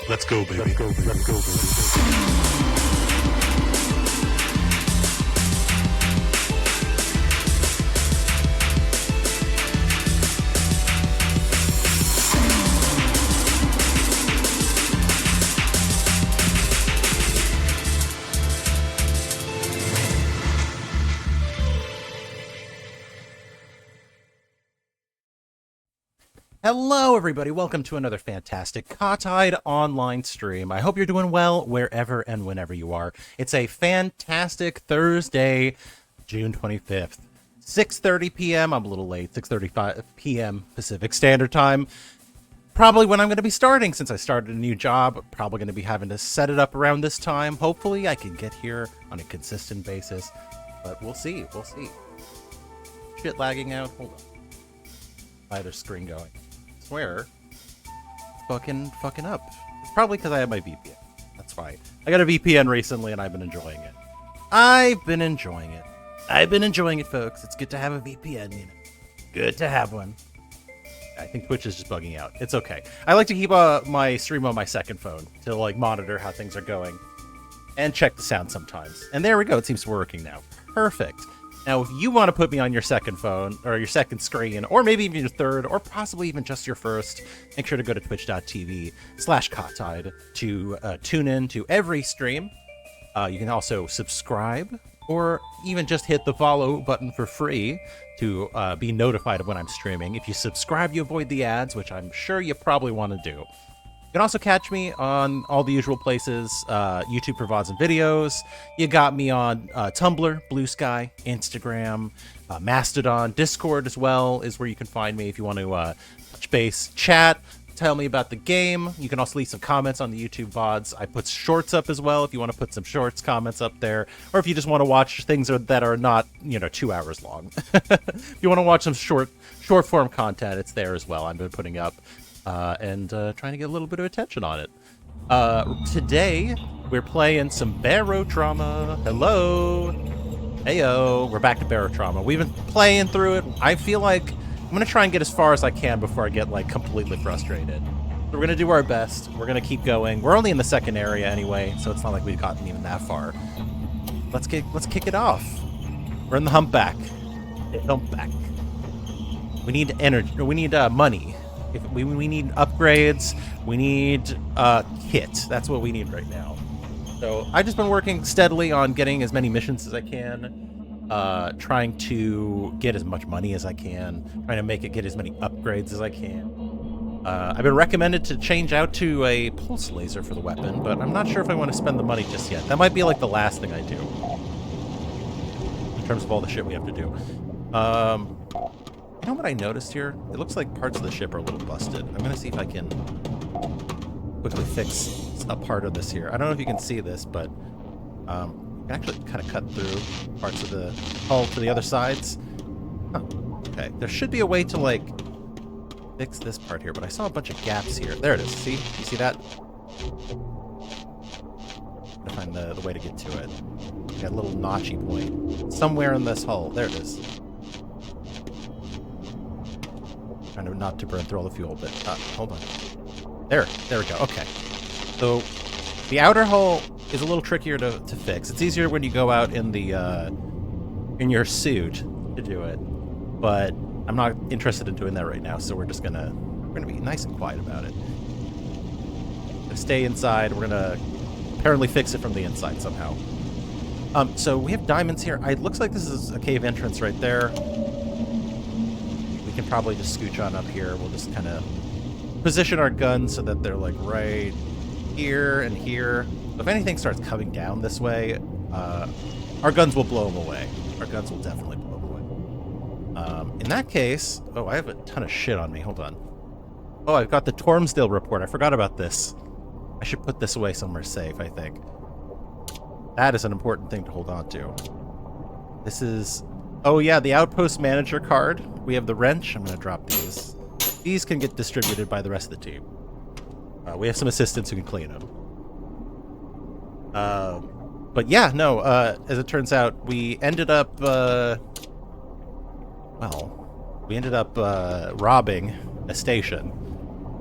Let's go, baby. Let's go, baby. Hello, everybody. Welcome to another fantastic Kahtide online stream. I hope you're doing well wherever and whenever you are. It's a fantastic Thursday, June 25th, 6:30 p.m. I'm a little late, 6:35 p.m. Pacific Standard Time. Probably when I'm going to be starting, since I started a new job. Probably going to be having to set it up around this time. Hopefully, I can get here on a consistent basis, but we'll see. We'll see. Shit lagging out. Hold on. Either screen going. Swear, fucking up. It's probably because I have my VPN. That's why. I got a VPN recently and I've been enjoying it. I've been enjoying it, folks. It's good to have a VPN, you know. Good to have one. I think Twitch is just bugging out. It's okay. I like to keep my stream on my second phone to like monitor how things are going and check the sound sometimes. And there we go. It seems to be working now. Perfect. Now, if you want to put me on your second phone, or your second screen, or maybe even your third, or possibly even just your first, make sure to go to twitch.tv/Kahtide to tune in to every stream. You can also subscribe, or even just hit the follow button for free to be notified of when I'm streaming. If you subscribe, you avoid the ads, which I'm sure you probably want to do. You can also catch me on all the usual places, YouTube for VODs and videos. You got me on Tumblr, Blue Sky, Instagram, Mastodon, Discord as well is where you can find me if you want to touch base, chat, tell me about the game. You can also leave some comments on the YouTube VODs. I put shorts up as well if you want to put some shorts comments up there, or if you just want to watch things that are not, 2 hours long. If you want to watch some short form content, it's there as well. I've been putting up. And trying to get a little bit of attention on it. Today, we're playing some Barotrauma. Hello! Heyo! We're back to Barotrauma. We've been playing through it. I feel like I'm going to try and get as far as I can before I get, completely frustrated. So we're going to do our best. We're going to keep going. We're only in the second area anyway, so it's not like we've gotten even that far. Let's kick it off. We're in the humpback. Humpback. We need energy. We need money. We need upgrades, we need kit. That's what we need right now. So I've just been working steadily on getting as many missions as I can, trying to get as much money as I can, trying to get as many upgrades as I can. I've been recommended to change out to a pulse laser for the weapon, but I'm not sure if I want to spend the money just yet. That might be like the last thing I do in terms of all the shit we have to do. You know what I noticed here? It looks like parts of the ship are a little busted. I'm going to see if I can quickly fix a part of this here. I don't know if you can see this, but you can actually kind of cut through parts of the hull to the other sides. Huh. Okay, there should be a way to, fix this part here, but I saw a bunch of gaps here. There it is. See? You see that? I'm going to find the way to get to it. Got a little notchy point. Somewhere in this hull. There it is. Trying to not to burn through all the fuel, but hold on. There we go. Okay. So the outer hull is a little trickier to fix. It's easier when you go out in the in your suit to do it, but I'm not interested in doing that right now. So we're gonna be nice and quiet about it. Gonna stay inside. We're gonna apparently fix it from the inside somehow. So we have diamonds here. It looks like this is a cave entrance right there. Can probably just scooch on up here. We'll just kind of position our guns so that they're right here and here. If anything starts coming down this way, our guns will blow them away. Our guns will definitely blow them away. In that case, oh, I have a ton of shit on me. Hold on. Oh, I've got the Tormsdale report. I forgot about this. I should put this away somewhere safe, I think. That is an important thing to hold on to. This is... Oh yeah, the Outpost Manager card. We have the wrench. I'm going to drop these. These can get distributed by the rest of the team. We have some assistants who can clean them. But yeah, no, as it turns out, we ended up, robbing a station.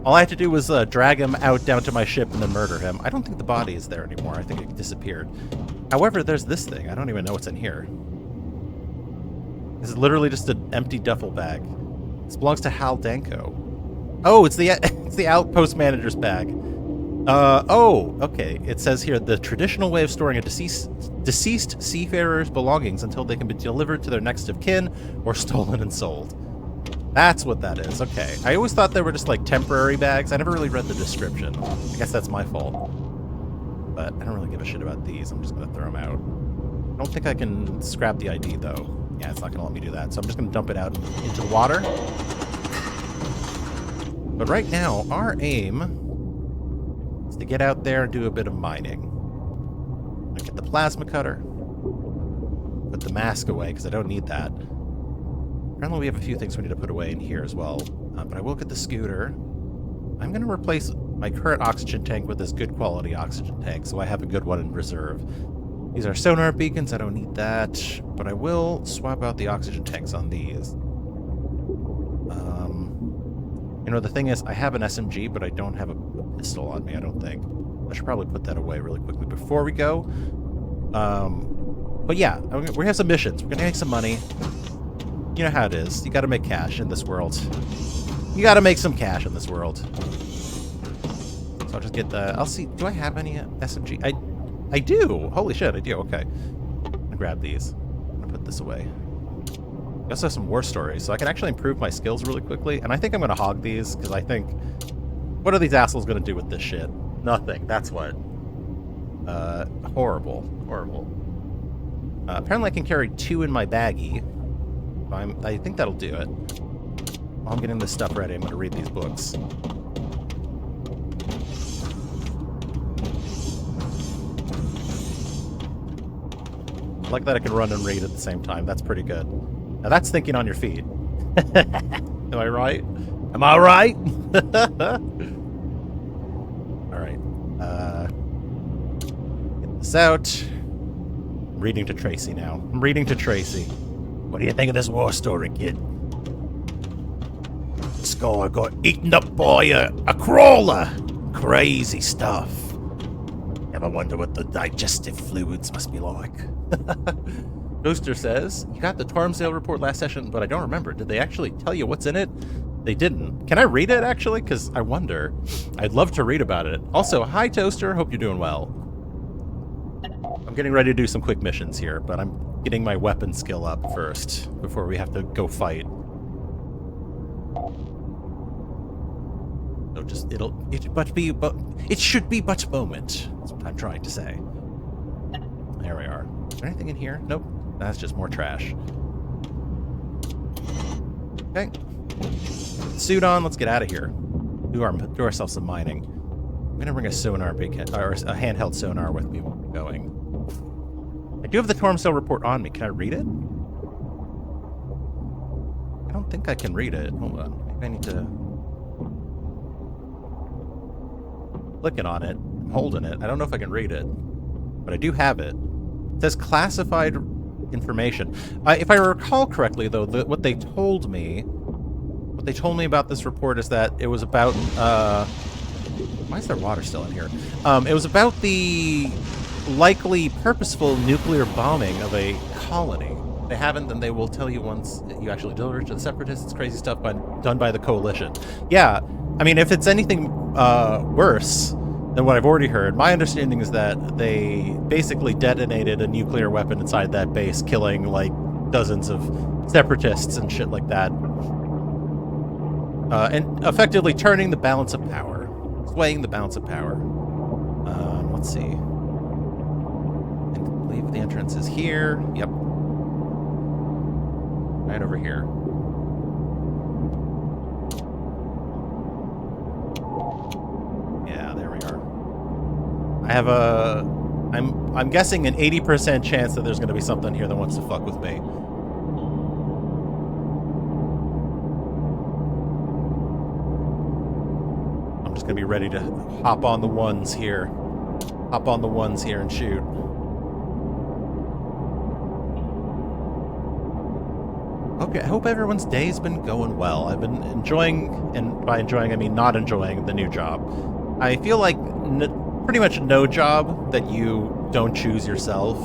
All I had to do was drag him out down to my ship and then murder him. I don't think the body is there anymore. I think it disappeared. However, there's this thing. I don't even know what's in here. This is literally just an empty duffel bag. This belongs to Hal Danko. Oh, it's the it's the outpost manager's bag. Oh, okay. It says here, the traditional way of storing a deceased seafarer's belongings until they can be delivered to their next of kin or stolen and sold. That's what that is. Okay. I always thought they were just like temporary bags. I never really read the description. I guess that's my fault. But I don't really give a shit about these. I'm just going to throw them out. I don't think I can scrap the ID, though. Yeah, it's not going to let me do that. So I'm just going to dump it out into the water. But right now, our aim is to get out there and do a bit of mining. I get the plasma cutter. Put the mask away, because I don't need that. Apparently we have a few things we need to put away in here as well. But I will get the scooter. I'm going to replace my current oxygen tank with this good quality oxygen tank, so I have a good one in reserve. These are sonar beacons. I don't need that, but I will swap out the oxygen tanks on these. You know, the thing is, I have an SMG, but I don't have a pistol on me, I don't think. I should probably put that away really quickly before we go. But yeah, we have some missions. We're going to make some money. You know how it is. You got to make cash in this world. You got to make some cash in this world. So I'll just get the... I'll see. Do I have any SMG? I do. Holy shit, I do. Okay. I'm going to grab these. I'm going to put this away. I also have some war stories, so I can actually improve my skills really quickly. And I think I'm going to hog these, because I think... What are these assholes going to do with this shit? Nothing. That's what. Horrible. Horrible. Apparently I can carry 2 in my baggie. I think that'll do it. While I'm getting this stuff ready, I'm going to read these books. I like that I can run and read at the same time. That's pretty good. Now that's thinking on your feet. Am I right? Am I right? Alright. Get this out. I'm reading to Tracy now. I'm reading to Tracy. What do you think of this war story, kid? This guy got eaten up by a crawler. Crazy stuff. Ever wonder what the digestive fluids must be like? Toaster says, you got the Torm sale report last session, but I don't remember. Did they actually tell you what's in it? They didn't. Can I read it, actually? Because I wonder. I'd love to read about it. Also, hi, Toaster. Hope you're doing well. I'm getting ready to do some quick missions here, but I'm getting my weapon skill up first before we have to go fight. So just it should be but moment. That's what I'm trying to say. There we are. Is there anything in here? Nope. That's just more trash. Okay. Suit on. Let's get out of here. Do ourselves some mining. I'm gonna bring a sonar beacon or a handheld sonar with me while we're going. I do have the Torm Cell report on me. Can I read it? I don't think I can read it. Hold on. Maybe I need to... Clicking on it. I'm holding it. I don't know if I can read it. But I do have it. It says classified information. If I recall correctly, though, what they told me about this report is that it was about... why is there water still in here? It was about the... likely purposeful nuclear bombing of a colony. If they haven't, then they will tell you once you actually deliver it to the Separatists. It's crazy stuff done by the Coalition. Yeah, I mean, if it's anything worse than what I've already heard, my understanding is that they basically detonated a nuclear weapon inside that base, killing, like, dozens of Separatists and shit like that. And effectively turning the balance of power. Swaying the balance of power. Let's see. The entrance is here. Yep. Right over here. Yeah, there we are. I have I'm guessing an 80% chance that there's going to be something here that wants to fuck with me. I'm just going to be ready to hop on the ones here. Hop on the ones here and shoot. Okay, I hope everyone's day's been going well. I've been enjoying, and by enjoying I mean not enjoying, the new job. I feel like pretty much no job that you don't choose yourself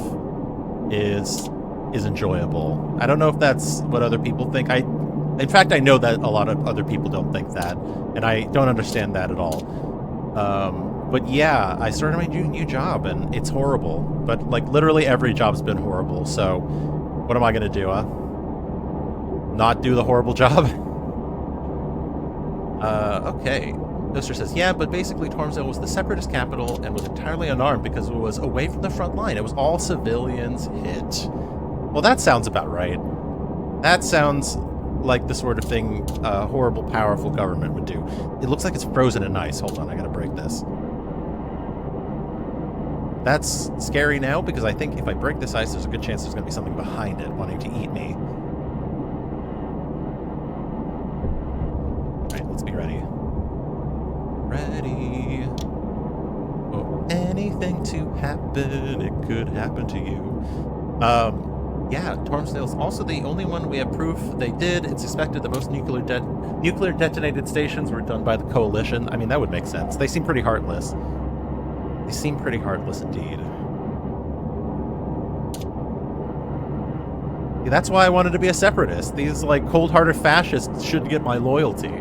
is enjoyable. I don't know if that's what other people think. In fact, I know that a lot of other people don't think that, and I don't understand that at all. But yeah, I started my new job, and it's horrible. But like literally every job's been horrible. So what am I gonna do? Not do the horrible job? Okay. Toaster says, yeah, but basically Tormsdale was the separatist capital and was entirely unarmed because it was away from the front line. It was all civilians hit. Well, that sounds about right. That sounds like the sort of thing a horrible, powerful government would do. It looks like it's frozen in ice. Hold on, I gotta break this. That's scary now because I think if I break this ice, there's a good chance there's gonna be something behind it wanting to eat me. Let's be ready. Ready. Oh, anything to happen, it could happen to you. Yeah, Tormsdale's also the only one we have proof they did. It's suspected that most nuclear detonated stations were done by the Coalition. I mean, that would make sense. They seem pretty heartless. They seem pretty heartless indeed. Yeah, that's why I wanted to be a separatist. These, like, cold-hearted fascists should get my loyalty.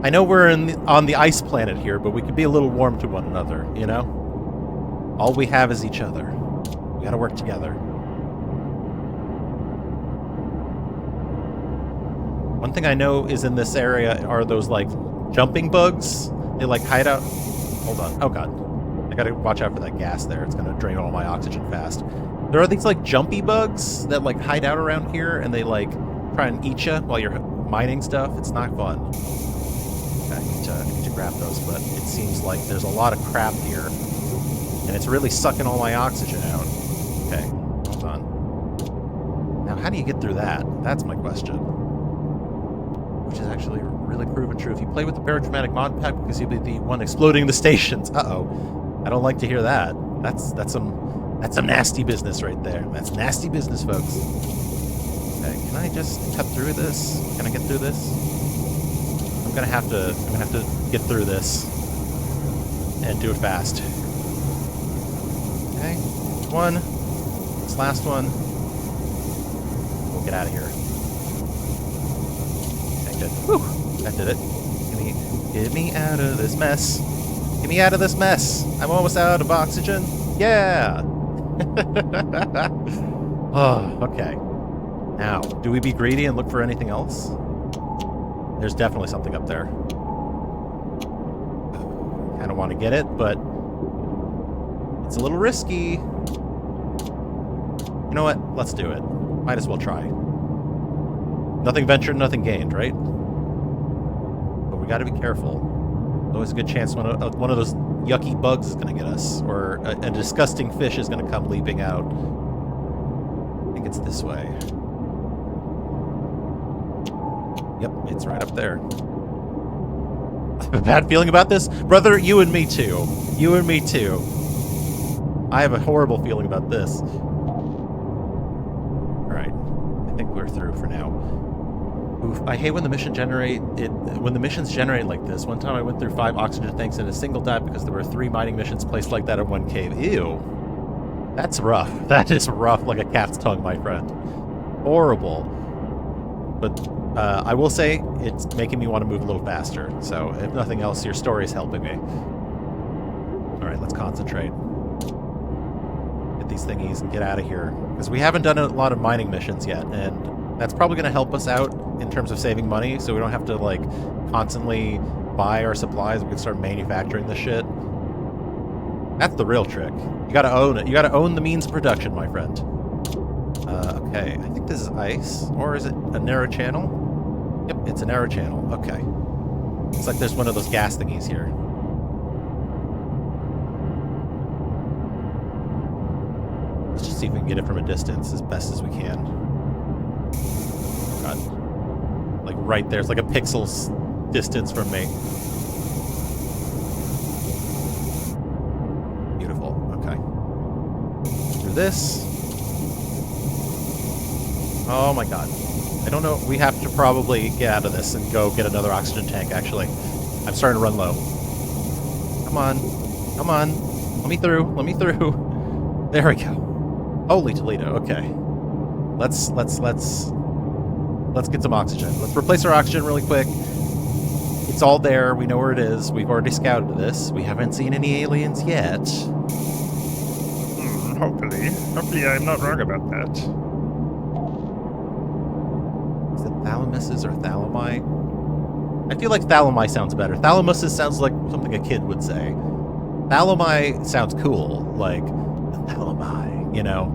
I know we're on the ice planet here, but we could be a little warm to one another, you know? All we have is each other. We gotta work together. One thing I know is in this area are those, like, jumping bugs. They, like, hide out. Hold on. Oh, God. I gotta watch out for that gas there. It's gonna drain all my oxygen fast. There are these, like, jumpy bugs that, like, hide out around here, and they, like, try and eat you while you're mining stuff. It's not fun. I need to grab those, but it seems like there's a lot of crap here, and it's really sucking all my oxygen out. Okay, hold on. Now, how do you get through that? That's my question. Which is actually really proven true. If you play with the Barotraumatic mod pack, because you'll be the one exploding the stations. Uh-oh. I don't like to hear that. That's some nasty business right there. That's nasty business, folks. Okay, can I just cut through this? Can I get through this? I'm gonna have to get through this and do it fast. Okay, one. This last one. We'll get out of here. Okay, good. Whew, that did it. Get me out of this mess. Get me out of this mess. I'm almost out of oxygen. Yeah. Oh, okay. Now, do we be greedy and look for anything else? There's definitely something up there. I don't want to get it, but it's a little risky. You know what? Let's do it. Might as well try. Nothing ventured, nothing gained, right? But we got to be careful. There's always a good chance one of those yucky bugs is going to get us, or a disgusting fish is going to come leaping out. I think it's this way. Yep, it's right up there. I have a bad feeling about this. Brother, you and me too. You and me too. I have a horrible feeling about this. Alright. I think we're through for now. Oof, I hate when the missions generate like this. One time I went through 5 oxygen tanks and a single died because there were 3 mining missions placed like that in one cave. Ew. That's rough. That is rough like a cat's tongue, my friend. Horrible. But I will say it's making me want to move a little faster. So if nothing else, your story is helping me. All right, let's concentrate. Get these thingies and get out of here. Because we haven't done a lot of mining missions yet, and that's probably going to help us out in terms of saving money, so we don't have to, like, constantly buy our supplies. We can start manufacturing this shit. That's the real trick. You gotta own it. You gotta own the means of production, my friend. Okay, I think this is ice. Or is it a narrow channel? Yep, it's a narrow channel. Okay. Looks like there's one of those gas thingies here. Let's just see if we can get it from a distance as best as we can. God. Like right there. It's like a pixel's distance from me. Beautiful. Okay. Through this. Oh my god. I don't know. We have to probably get out of this and go get another oxygen tank, actually. I'm starting to run low. Come on. Come on. Let me through. Let me through. There we go. Holy Toledo. Okay. Let's get some oxygen. Let's replace our oxygen really quick. It's all there. We know where it is. We've already scouted this. We haven't seen any aliens yet. Hopefully. Hopefully I'm not wrong about that. Is it thalamuses or thalami? I feel like thalami sounds better. Thalamuses sounds like something a kid would say. Thalami sounds cool. Like, the thalami, you know?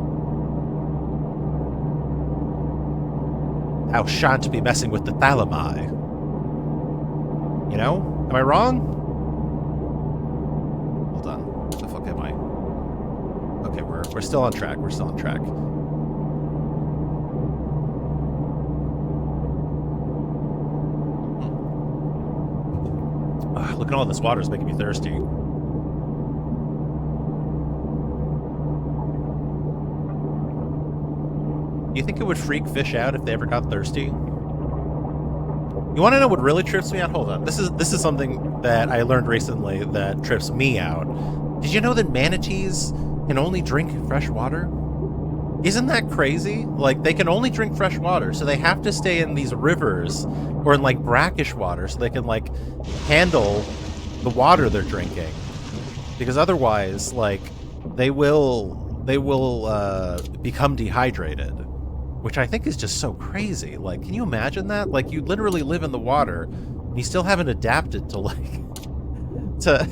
Thou shan't be messing with the thalami. You know? Am I wrong? Hold on. What the fuck am I? Okay, we're still on track. We're still on track. Looking at all this water is making me thirsty. You think it would freak fish out if they ever got thirsty? You want to know what really trips me out? Hold on. This is something that I learned recently that trips me out. Did you know that manatees can only drink fresh water? Isn't that crazy? Like, they can only drink fresh water, so they have to stay in these rivers or in, like, brackish water so they can, like, handle the water they're drinking. Because otherwise, like, they will become dehydrated, which I think is just so crazy. Like, can you imagine that? Like, you literally live in the water, and you still haven't adapted to, like, to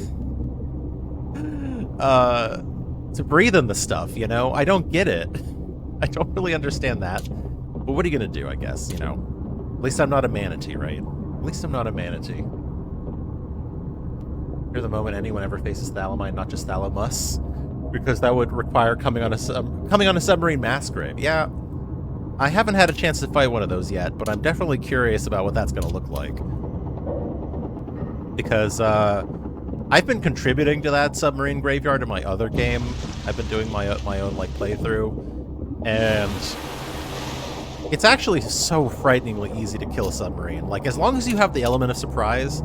breathe in the stuff, you know? I don't get it. I don't really understand that. But what are you gonna do, I guess, you know? At least I'm not a manatee, right? At least I'm not a manatee. Fear the moment anyone ever faces thalami, not just thalamus, because that would require coming on a submarine mass grave. Yeah, I haven't had a chance to fight one of those yet, but I'm definitely curious about what that's gonna look like. Because I've been contributing to that submarine graveyard in my other game. I've been doing my own like playthrough. And it's actually so frighteningly easy to kill a submarine. Like, as long as you have the element of surprise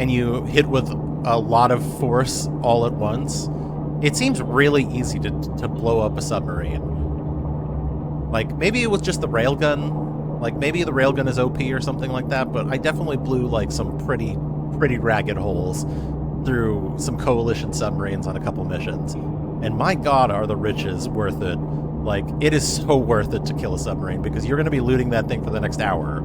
and you hit with a lot of force all at once, it seems really easy to blow up a submarine. Like, maybe it was just the railgun. Like, maybe the railgun is OP or something like that, but I definitely blew, like, some pretty ragged holes through some Coalition submarines on a couple missions. And my god, are the riches worth it. Like, it is so worth it to kill a submarine, because you're going to be looting that thing for the next hour.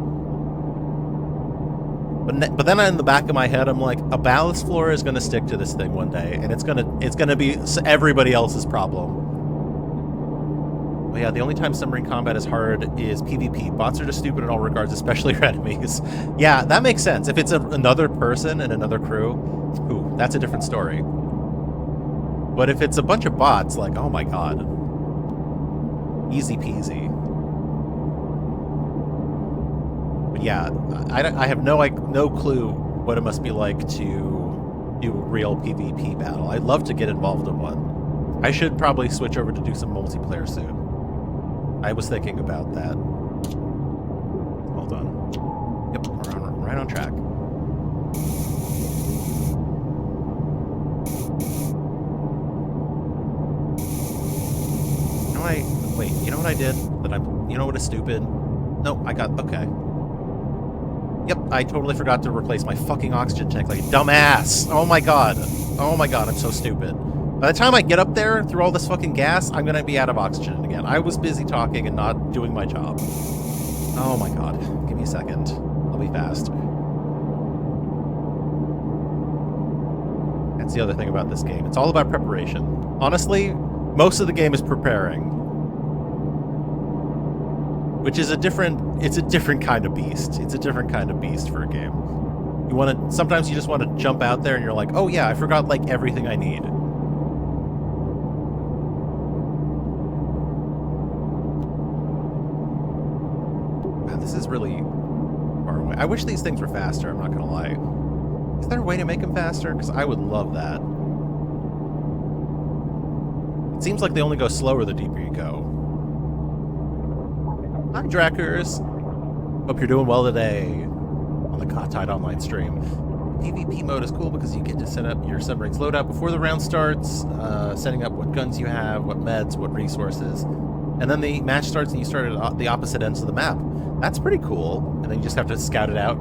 But then in the back of my head, I'm like, a ballast floor is going to stick to this thing one day, and it's gonna be everybody else's problem. But yeah, the only time submarine combat is hard is PvP. Bots are just stupid in all regards, especially your enemies. Yeah, that makes sense. If it's another person and another crew, ooh, that's a different story. But if it's a bunch of bots, like, oh my god. Easy peasy. But yeah, I have no clue what it must be like to do a real PvP battle. I'd love to get involved in one. I should probably switch over to do some multiplayer soon. I was thinking about that. Hold on. Yep, we're right on track. Wait, you know what I did? You know what is stupid? No, okay. Yep, I totally forgot to replace my fucking oxygen tank like a dumbass. Oh my god. Oh my god, I'm so stupid. By the time I get up there, through all this fucking gas, I'm gonna be out of oxygen again. I was busy talking and not doing my job. Oh my god. Give me a second. I'll be fast. That's the other thing about this game. It's all about preparation. Honestly, most of the game is preparing. Which is it's a different kind of beast. It's a different kind of beast for a game. Sometimes you just want to jump out there and you're like, oh yeah, I forgot like everything I need. Wow, this is really far away. I wish these things were faster, I'm not gonna lie. Is there a way to make them faster? Because I would love that. It seems like they only go slower the deeper you go. Hi, Drackers. Hope you're doing well today on the Kahtide online stream. PvP mode is cool because you get to set up your submarine's loadout before the round starts, setting up what guns you have, what meds, what resources. And then the match starts and you start at the opposite ends of the map. That's pretty cool. And then you just have to scout it out.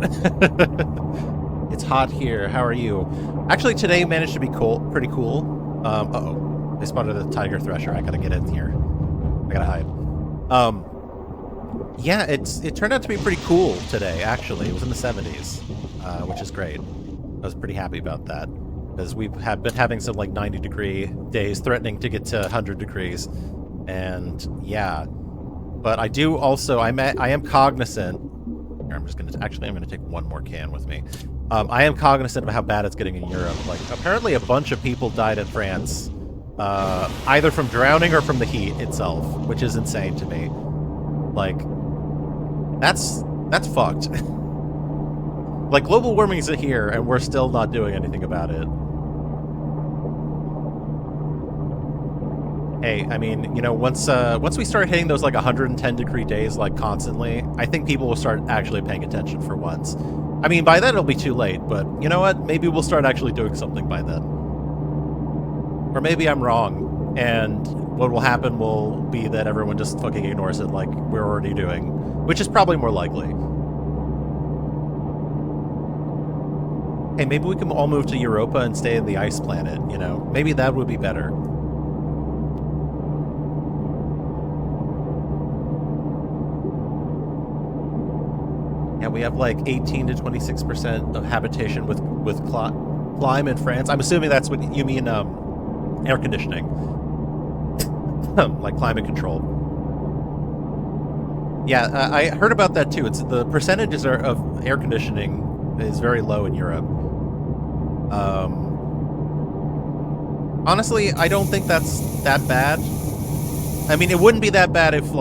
It's hot here. How are you? Actually, today managed to be pretty cool. Uh-oh. I spotted a tiger thresher. I gotta get in here. I gotta hide. Yeah, it turned out to be pretty cool today, actually. It was in the 70s, which is great. I was pretty happy about that, because we have been having some, like, 90-degree days, threatening to get to 100 degrees. And, yeah. But I do also, I am cognizant... Here, I'm gonna take one more can with me. I am cognizant of how bad it's getting in Europe. Like, apparently a bunch of people died in France, either from drowning or from the heat itself, which is insane to me. Like, that's fucked. Like, global warming is here, and we're still not doing anything about it. Hey, I mean, you know, once we start hitting those, like, 110-degree days, like, constantly, I think people will start actually paying attention for once. I mean, by then it'll be too late, but you know what? Maybe we'll start actually doing something by then. Or maybe I'm wrong, and what will happen will be that everyone just fucking ignores it like we're already doing, which is probably more likely. Hey, maybe we can all move to Europa and stay in the ice planet, you know? Maybe that would be better. Yeah, we have like 18 to 26% of habitation with climate in France. I'm assuming that's what you mean, air conditioning. Like climate control. Yeah, I heard about that too. It's the percentages of air conditioning is very low in Europe. Honestly, I don't think that's that bad. I mean, it wouldn't be that bad if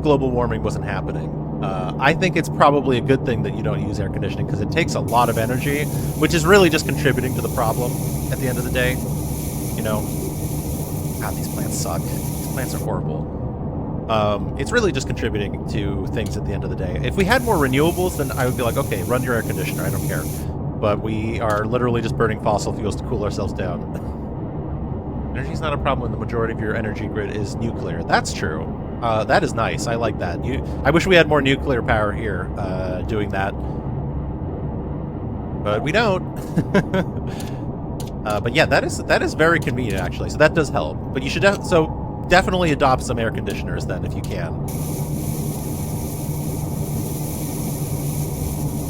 global warming wasn't happening. I think it's probably a good thing that you don't use air conditioning because it takes a lot of energy, which is really just contributing to the problem at the end of the day. You know? God, these plants suck. These plants are horrible. It's really just contributing to things at the end of the day. If we had more renewables, then I would be like, okay, run your air conditioner, I don't care. But we are literally just burning fossil fuels to cool ourselves down. Energy's not a problem when the majority of your energy grid is nuclear. That's true. That is nice. I like that. I wish we had more nuclear power here doing that. But we don't. But yeah, that is very convenient, actually. So that does help. But you should definitely adopt some air conditioners then, if you can.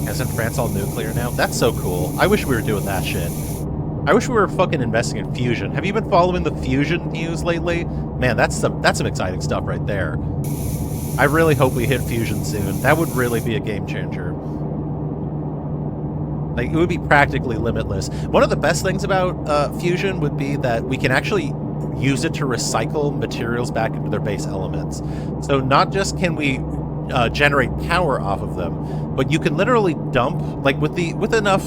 Isn't France all nuclear now? That's so cool. I wish we were doing that shit. I wish we were fucking investing in fusion. Have you been following the fusion news lately? Man, that's some exciting stuff right there. I really hope we hit fusion soon. That would really be a game changer. Like, it would be practically limitless. One of the best things about fusion would be that we can actually use it to recycle materials back into their base elements. So not just can we generate power off of them, but you can literally dump, like, with enough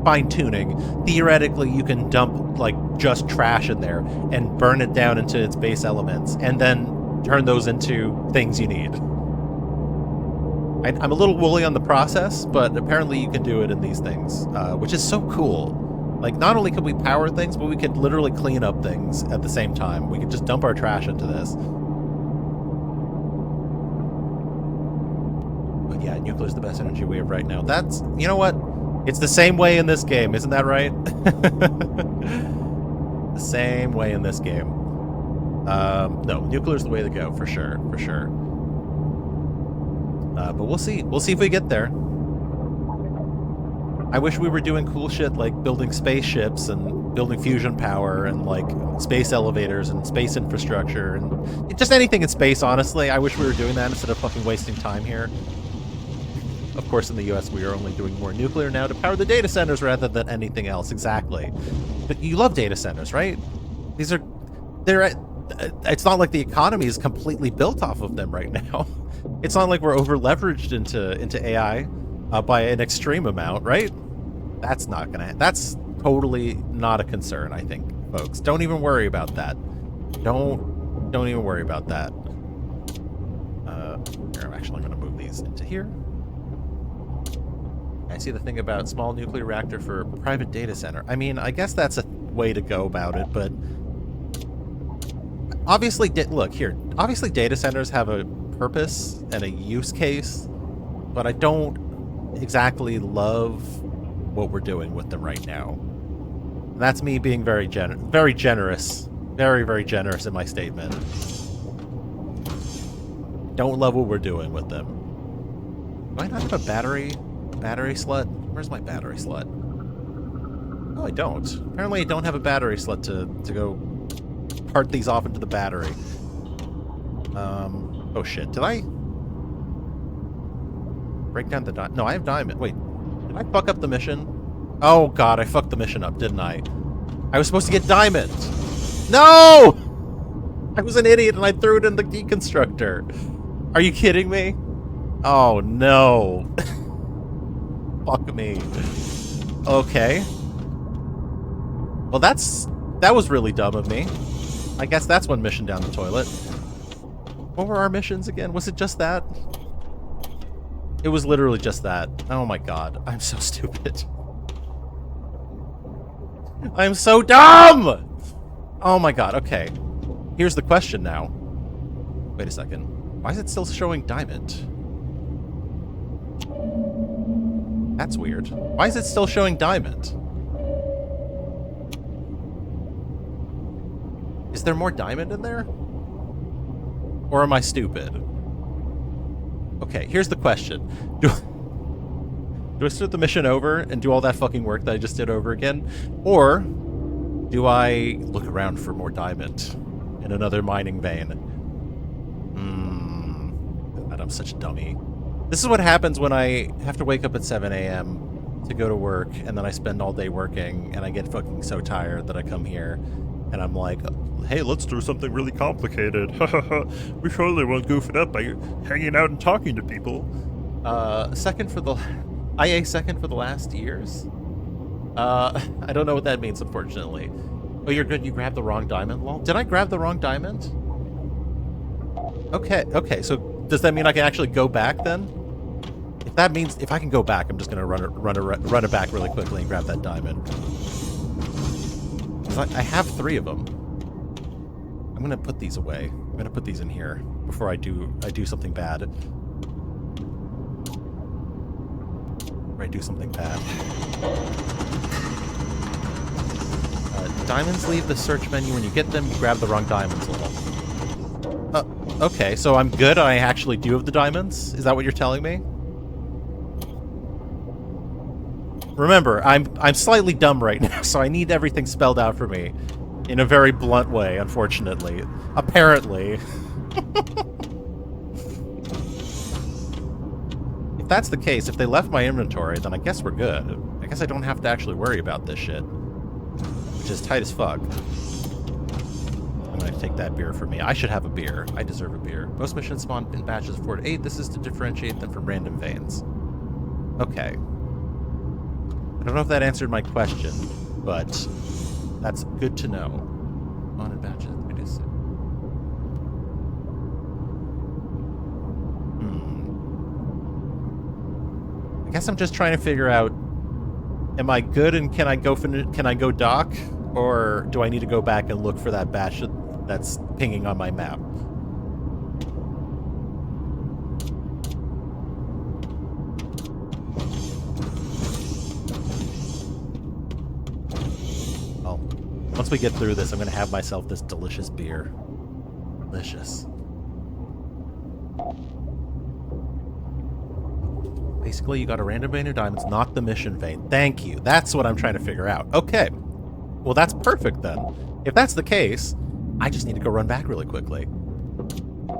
fine-tuning, theoretically you can dump like just trash in there and burn it down into its base elements and then turn those into things you need. I'm a little woolly on the process, but apparently you can do it in these things, which is so cool. Like, not only can we power things, but we could literally clean up things at the same time. We could just dump our trash into this. But yeah, nuclear is the best energy we have right now. That's, you know what? It's the same way in this game, isn't that right? The same way in this game. No, nuclear's the way to go, for sure, for sure. But we'll see. We'll see if we get there. I wish we were doing cool shit like building spaceships and building fusion power and like space elevators and space infrastructure and just anything in space, honestly. I wish we were doing that instead of fucking wasting time here. Of course, in the US, we are only doing more nuclear now to power the data centers rather than anything else. Exactly. But you love data centers, right? It's not like the economy is completely built off of them right now. It's not like we're over-leveraged into AI by an extreme amount, right? That's totally not a concern, I think, folks. Don't even worry about that. Don't even worry about that. Actually, I'm going to move these into here. I see the thing about small nuclear reactor for private data center. I mean, I guess that's a way to go about it, but obviously, look here. Obviously, data centers have a purpose and a use case, but I don't exactly love what we're doing with them right now. And that's me being very generous, very generous in my statement. Don't love what we're doing with them. Do I not have a battery slot? Where's my battery slot? Oh, I don't. Apparently I don't have a battery slot to go part these off into the battery. Oh shit, did I break down the diamond? No, I have diamond. Wait, did I fuck up the mission? Oh god, I fucked the mission up, didn't I? I was supposed to get diamond. No! I was an idiot and I threw it in the deconstructor. Are you kidding me? Oh no. Fuck me. Okay. Well, that was really dumb of me. I guess that's one mission down the toilet. What were our missions again? Was it just that? It was literally just that. Oh my god. I'm so stupid. I'm so dumb! Oh my god. Okay. Here's the question now. Wait a second. Why is it still showing diamond? That's weird. Why is it still showing diamond? Is there more diamond in there? Or am I stupid? Okay, here's the question. Do I start the mission over and do all that fucking work that I just did over again? Or do I look around for more diamond in another mining vein? God, I'm such a dummy. This is what happens when I have to wake up at 7 a.m. to go to work, and then I spend all day working, and I get fucking so tired that I come here, and I'm like, hey, let's do something really complicated. We surely won't goof it up by hanging out and talking to people. Second for the last years? I don't know what that means, unfortunately. Oh, you're good, you grabbed the wrong diamond? Lol. Did I grab the wrong diamond? Okay, so does that mean I can actually go back then? If that means, if I can go back, I'm just gonna run it back really quickly and grab that diamond. 'Cause I have 3 of them. I'm gonna put these away. I'm gonna put these in here before I do something bad. Before I do something bad. Diamonds leave the search menu when you get them. You grab the wrong diamonds, little. Okay, so I'm good. I actually do have the diamonds. Is that what you're telling me? Remember, I'm slightly dumb right now, so I need everything spelled out for me in a very blunt way, unfortunately. Apparently. If that's the case, if they left my inventory, then I guess we're good. I guess I don't have to actually worry about this shit. Which is tight as fuck. I'm gonna take that beer for me. I should have a beer. I deserve a beer. Most missions spawn in batches of 4 to 8. This is to differentiate them from random veins. Okay. I don't know if that answered my question, but that's good to know. On in batches. I guess I'm just trying to figure out, am I good and can I go dock, or do I need to go back and look for that batch that's pinging on my map? Well, once we get through this, I'm going to have myself this delicious beer. Delicious. Basically, you got a random vein of diamonds, not the mission vein. Thank you. That's what I'm trying to figure out. Okay. Well, that's perfect then. If that's the case, I just need to go run back really quickly.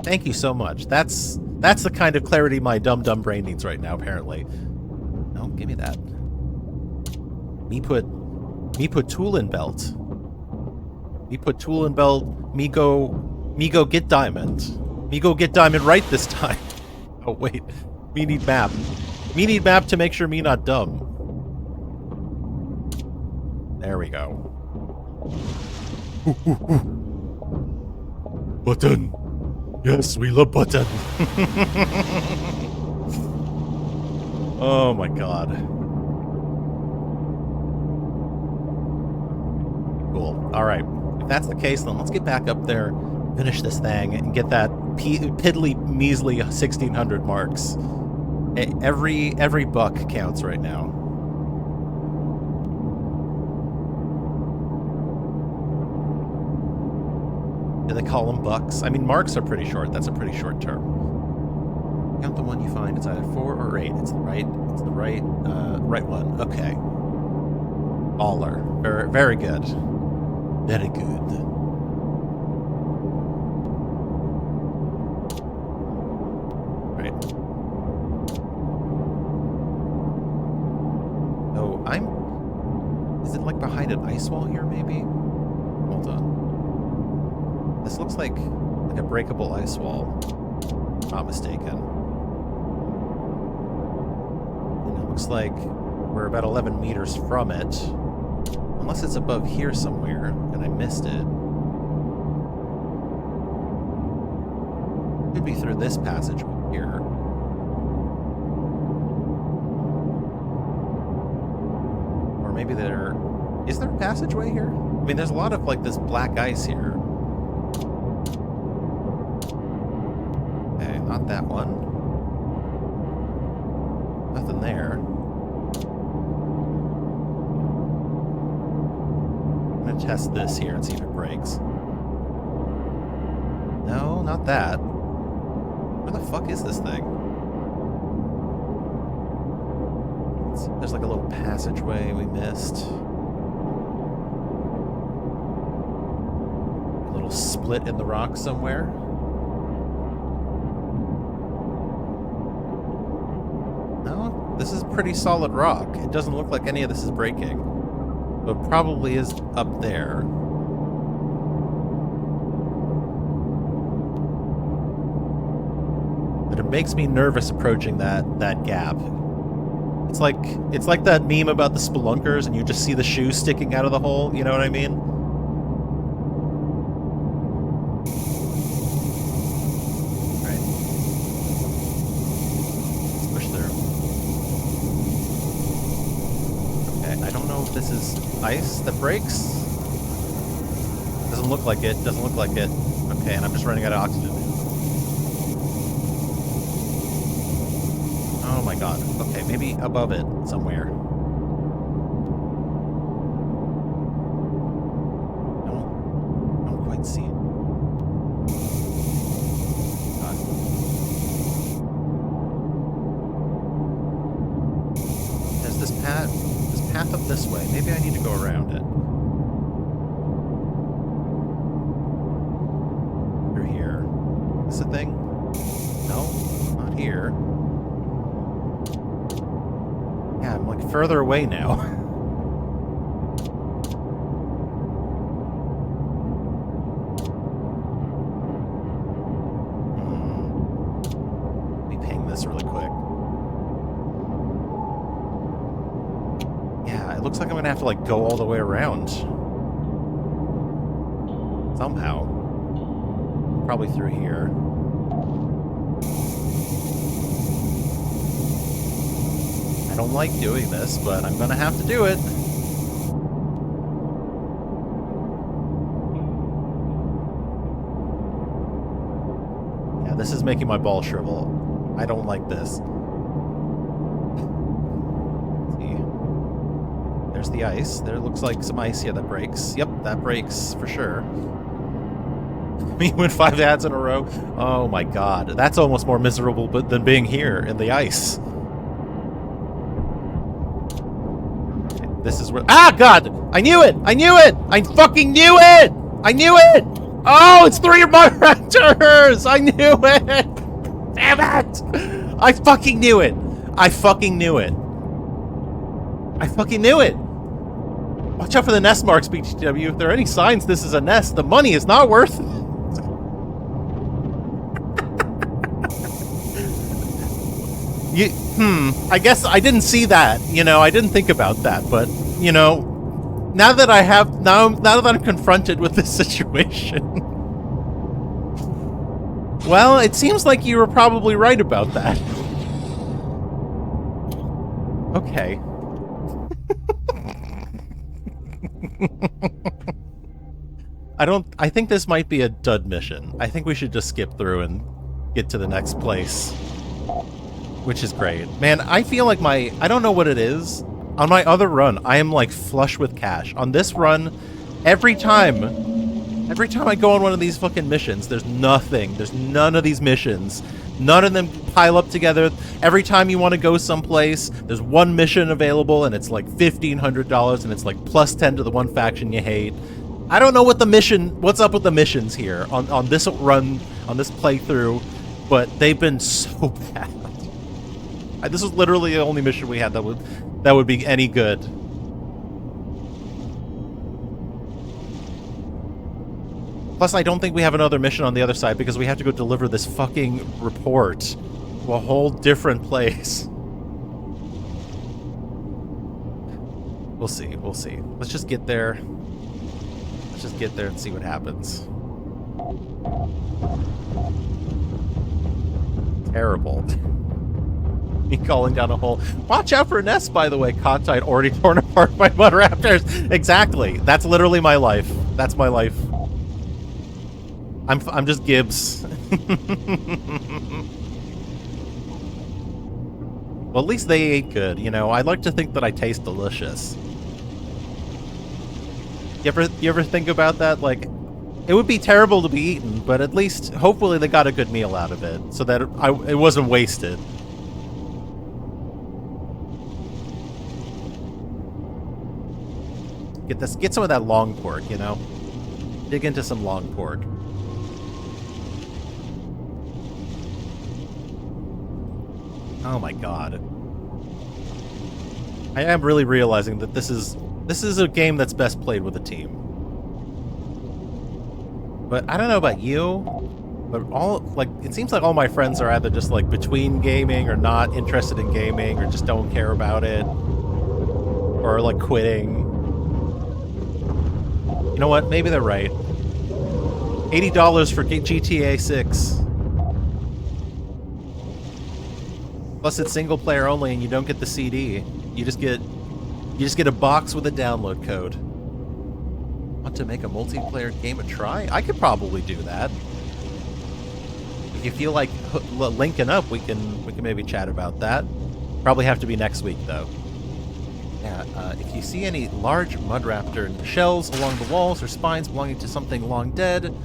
Thank you so much. That's the kind of clarity my dumb brain needs right now, apparently. No, give me that. Me put tool in belt. Me put tool in belt. Me go get diamond. Me go get diamond right this time. Oh, wait. Me need map. Me need map to make sure me not dumb. There we go. Button. Yes, we love button. Oh my god. Cool. Alright. If that's the case, then let's get back up there, finish this thing, and get that piddly, measly 1600 marks. Every buck counts right now. Do they call them bucks? I mean, marks are pretty short. That's a pretty short term. Count the one you find. It's either 4 or 8. It's the right right one. Okay. Baller. Very, very good. Very good. Right. Oh, is it like behind an ice wall here, maybe? Hold on. This looks like a breakable ice wall. Not mistaken. And it looks like we're about 11 meters from it. Unless it's above here somewhere, and I missed it. Could be through this passage here. Or maybe is there a passageway here? I mean, there's a lot of, like, this black ice here. Okay, not that one. Nothing there. I'm gonna test this here and see if it breaks. No, not that. Where the fuck is this thing? There's like a little passageway we missed. A little split in the rock somewhere. No, this is pretty solid rock. It doesn't look like any of this is breaking. So it probably is up there. But it makes me nervous approaching that gap. It's like that meme about the spelunkers and you just see the shoe sticking out of the hole, you know what I mean? Right. Let's push through. Okay, I don't know if this is ice that breaks. Doesn't look like it, doesn't look like it. Okay, and I'm just running out of oxygen. Oh my god. Okay, maybe above it somewhere. Don't quite see it. God. There's this path up this way. Maybe I need to go around it. Through here. Is this a thing? No, not here. Yeah, I'm like further away now. Let me ping this really quick. Yeah, it looks like I'm gonna have to like go all the way around. Somehow. Probably through here. I don't like doing this, but I'm gonna have to do it. Yeah, this is making my ball shrivel. I don't like this. Let's see. There's the ice. There looks like some ice here that breaks. Yep, that breaks for sure. We went 5 ads in a row. Oh my god. That's almost more miserable than being here in the ice. This is where— ah, God! I knew it! I knew it! I fucking knew it! I knew it! Oh, it's 3 of my raptors! I knew it! Damn it! I fucking knew it! I fucking knew it! I fucking knew it! Watch out for the nest marks, BTW. If there are any signs this is a nest, the money is not worth it. I guess I didn't see that, you know, I didn't think about that, but, you know, now that I'm confronted with this situation. Well, it seems like you were probably right about that. Okay. I think this might be a dud mission. I think we should just skip through and get to the next place. Which is great. Man, I feel like I don't know what it is. On my other run, I am like flush with cash. On this run, every time I go on one of these fucking missions, there's nothing. There's none of these missions. None of them pile up together. Every time you want to go someplace, there's one mission available and it's like $1,500 and it's like plus 10 to the one faction you hate. I don't know what's up with the missions here on this run, on this playthrough, but they've been so bad. This was literally the only mission we had that would be any good. Plus, I don't think we have another mission on the other side because we have to go deliver this fucking report to a whole different place. We'll see. We'll see. Let's just get there. Let's just get there and see what happens. Terrible. Me calling down a hole. Watch out for nests, by the way. Kahtide already torn apart by mud raptors. Exactly. That's literally my life. That's my life. I'm just Gibbs. Well, at least they ate good, you know. I'd like to think that I taste delicious. You ever think about that? Like, it would be terrible to be eaten, but at least, hopefully, they got a good meal out of it, so that it wasn't wasted. Get some of that long pork, you know. Dig into some long pork. Oh my god. I am really realizing that this is a game that's best played with a team. But I don't know about you, but it seems like all my friends are either just like between gaming or not interested in gaming or just don't care about it or like quitting. You know what? Maybe they're right. $80 for GTA 6. Plus it's single player only and you don't get the CD. You just get a box with a download code. Want to make a multiplayer game a try? I could probably do that. If you feel like linking up, we can maybe chat about that. Probably have to be next week though. Yeah, if you see any large mud raptor shells along the walls or spines belonging to something long dead,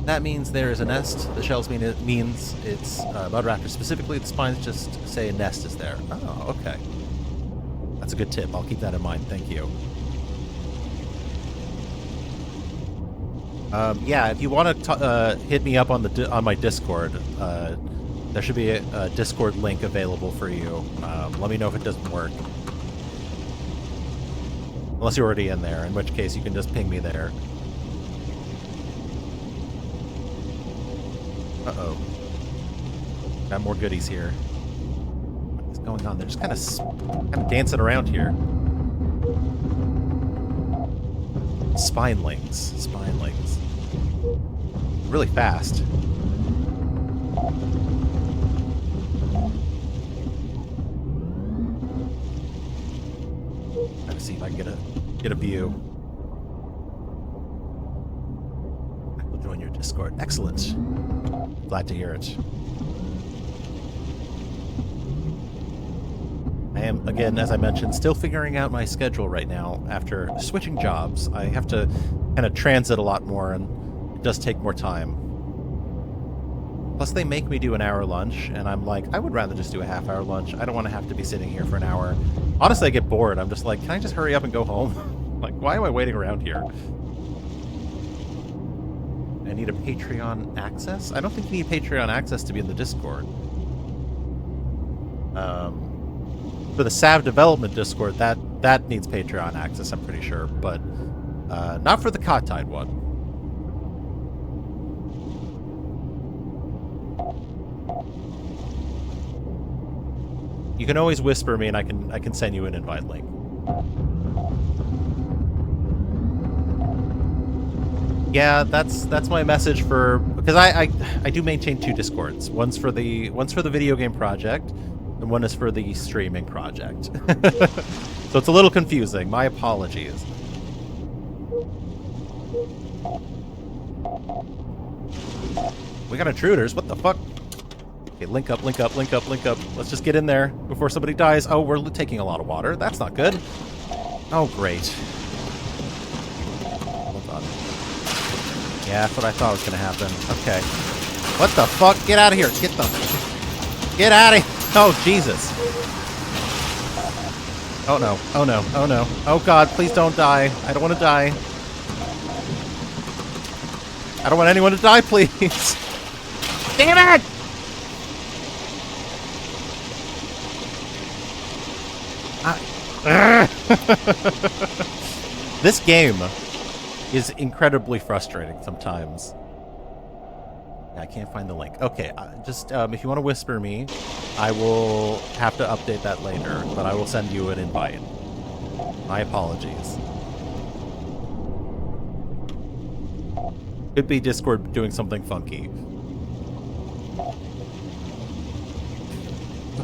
that means there is a nest. The shells means it's mud raptor specifically. The spines just say a nest is there. Oh, okay. That's a good tip. I'll keep that in mind. Thank you. Yeah, if you want to hit me up on my Discord, there should be a Discord link available for you. Let me know if it doesn't work. Unless you're already in there, in which case you can just ping me there. Uh-oh. Got more goodies here. What is going on? They're just kind of dancing around here. Spinelings. Spinelings. Really fast. Trying to see if I can get a view. I will join your Discord. Excellent. Glad to hear it. I am, again, as I mentioned, still figuring out my schedule right now after switching jobs. I have to kind of transit a lot more, and it does take more time. Plus, they make me do an hour lunch, and I'm like, I would rather just do a half-hour lunch. I don't want to have to be sitting here for an hour. Honestly, I get bored. I'm just like, can I just hurry up and go home? Like, why am I waiting around here? I need a Patreon access? I don't think you need Patreon access to be in the Discord. For the Sav Development Discord, that needs Patreon access, I'm pretty sure, but not for the Kahtide one. You can always whisper me, and I can send you an invite link. Yeah, that's my message for because I do maintain 2 Discords. One's for the video game project, and one is for the streaming project. So it's a little confusing. My apologies. We got intruders. What the fuck? Okay, link up, link up, link up, link up. Let's just get in there before somebody dies. Oh, we're taking a lot of water. That's not good. Oh, great. Hold on. Yeah, that's what I thought was going to happen. Okay. What the fuck? Get out of here. Get out of here. Oh, Jesus. Oh, no. Oh, no. Oh, no. Oh, God. Please don't die. I don't want to die. I don't want anyone to die, please. Damn it! This game is incredibly frustrating sometimes. I can't find the link. Okay, just if you want to whisper me, I will have to update that later, but I will send you an invite. My apologies. Could be Discord doing something funky.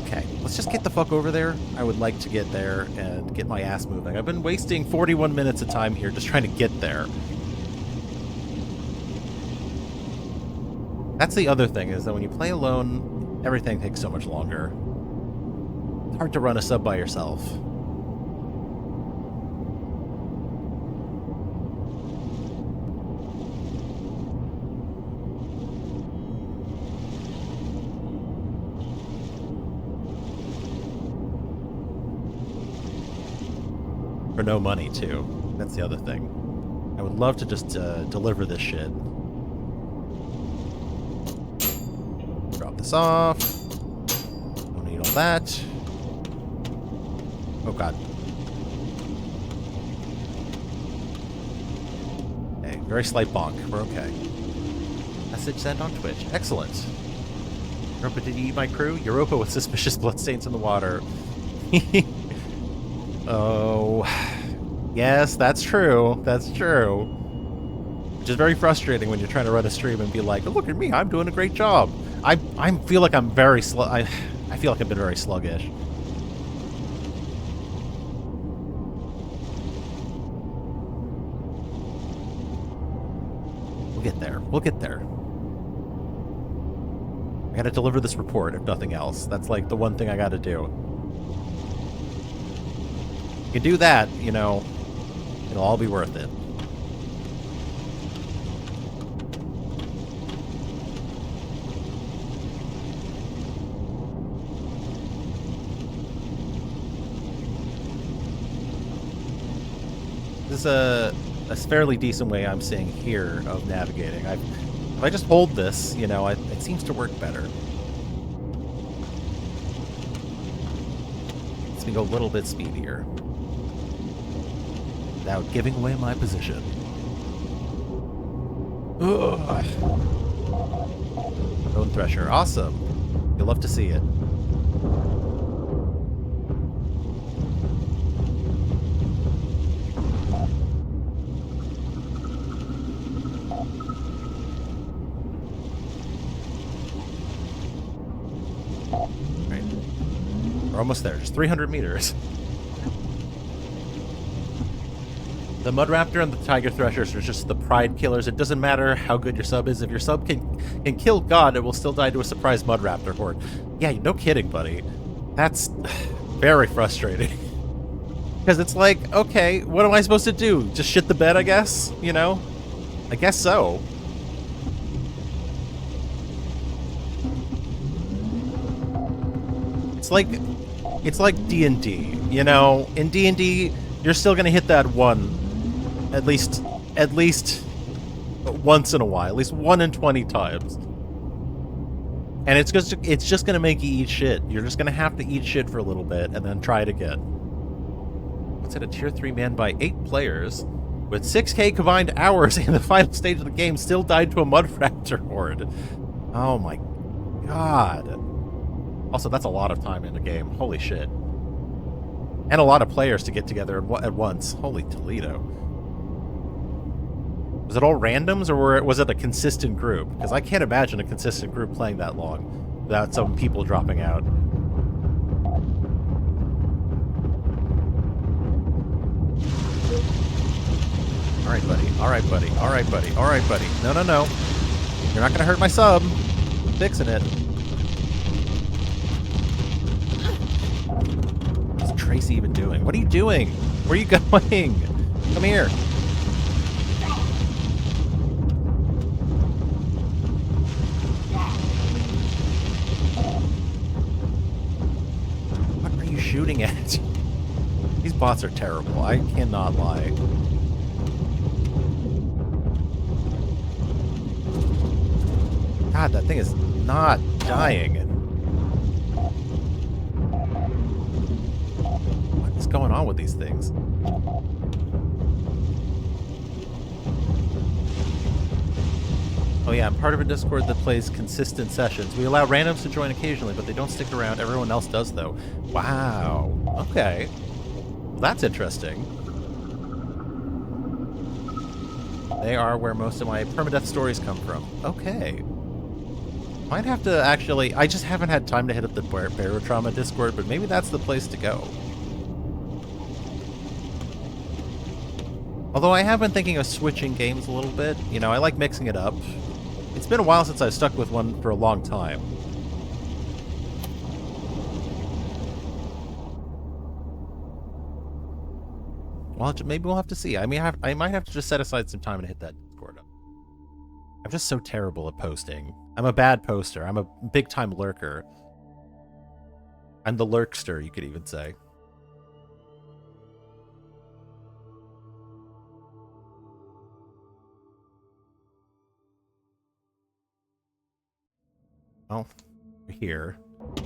Okay, let's just get the fuck over there. I would like to get there and get my ass moving. I've been wasting 41 minutes of time here just trying to get there. That's the other thing, is that when you play alone, everything takes so much longer. It's hard to run a sub by yourself. For no money, too. That's the other thing. I would love to just deliver this shit. Drop this off. Don't need all that. Oh, God. Okay, very slight bonk. We're okay. Message sent on Twitch. Excellent. Europa, did you eat my crew? Europa with suspicious bloodstains in the water. Oh, yes, that's true. That's true. Which is very frustrating when you're trying to run a stream and be like, oh, look at me, I'm doing a great job. I feel like I'm very I feel like I've been very sluggish. We'll get there. We'll get there. I gotta deliver this report, if nothing else. That's like the one thing I gotta do. You can do that, you know, it'll all be worth it. This is a fairly decent way I'm seeing here of navigating. If I just hold this, you know, it seems to work better. Lets me go a little bit speedier without giving away my position. Ugh. Bone Thresher, awesome. You'll love to see it. Right. We're almost there, just 300 meters. The Mud Raptor and the Tiger Threshers are just the pride killers. It doesn't matter how good your sub is. If your sub can kill God, it will still die to a surprise Mud Raptor horde. Yeah, no kidding, buddy. That's very frustrating. Because it's like, okay, what am I supposed to do? Just shit the bed, I guess? You know? I guess so. It's like D&D, you know? In D&D, you're still gonna hit that one at least once in a while, at least 1 in 20 times. And it's just gonna make you eat shit. You're just gonna have to eat shit for a little bit and then try it again. What's it, a tier 3 man by 8 players with 6k combined hours in the final stage of the game still died to a Mud Raptor horde. Oh my god. Also, that's a lot of time in the game. Holy shit. And a lot of players to get together at once. Holy Toledo. Was it all randoms, or was it a consistent group? Because I can't imagine a consistent group playing that long without some people dropping out. All right, buddy. All right, buddy. All right, buddy. All right, buddy. No, no, no. You're not going to hurt my sub. I'm fixing it. What's Tracy even doing? What are you doing? Where are you going? Come here. What are you shooting at? These bots are terrible. I cannot lie. God, that thing is not dying. What is going on with these things? Oh yeah, I'm part of a Discord that plays consistent sessions. We allow randoms to join occasionally, but they don't stick around. Everyone else does, though. Wow. Okay. Well, that's interesting. They are where most of my permadeath stories come from. Okay. Might have to actually... I just haven't had time to hit up the Barotrauma Discord, but maybe that's the place to go. Although I have been thinking of switching games a little bit. You know, I like mixing it up. It's been a while since I've stuck with one for a long time. Well, maybe we'll have to see. I might have to just set aside some time to hit that Discord up. I'm just so terrible at posting. I'm a bad poster. I'm a big-time lurker. I'm the lurkster, you could even say. Well, we're here. I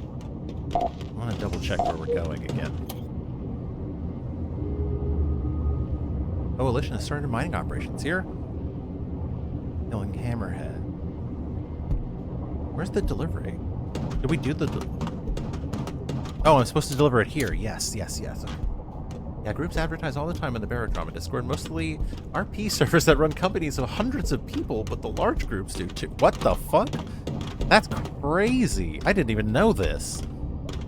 want to double-check where we're going again. Coalition has started mining operations here. Killing Hammerhead. Where's the delivery? Did we do the... Oh, I'm supposed to deliver it here. Yes, yes, yes. Okay. Yeah, groups advertise all the time in the Barotrauma Discord, mostly RP servers that run companies of hundreds of people, but the large groups do too. What the fuck? That's crazy. I didn't even know this.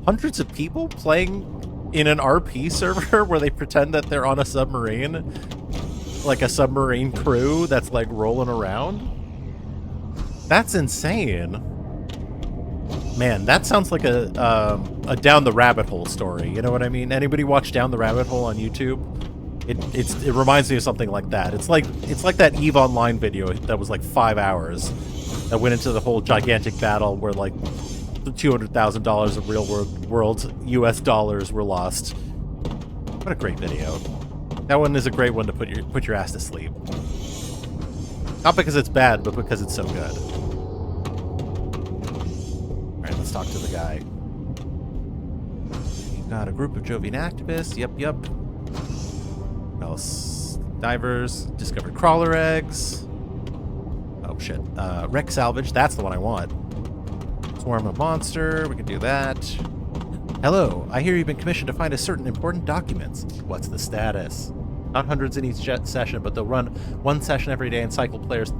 Hundreds of people playing in an RP server where they pretend that they're on a submarine? Like a submarine crew that's like rolling around? That's insane. Man, that sounds like a Down the Rabbit Hole story. You know what I mean? Anybody watch Down the Rabbit Hole on YouTube? It reminds me of something like that. It's like that EVE Online video that was like 5 hours that went into the whole gigantic battle where like the $200,000 of real world US dollars were lost. What a great video. That one is a great one to put your ass to sleep. Not because it's bad, but because it's so good. Alright, let's talk to the guy. You've got a group of Jovian activists. Yep, yep. What else? Divers. Discovered crawler eggs. Oh, shit. Wreck salvage. That's the one I want. Swarm of monster. We can do that. Hello. I hear you've been commissioned to find a certain important documents. What's the status? Not hundreds in each session, but they'll run one session every day and cycle players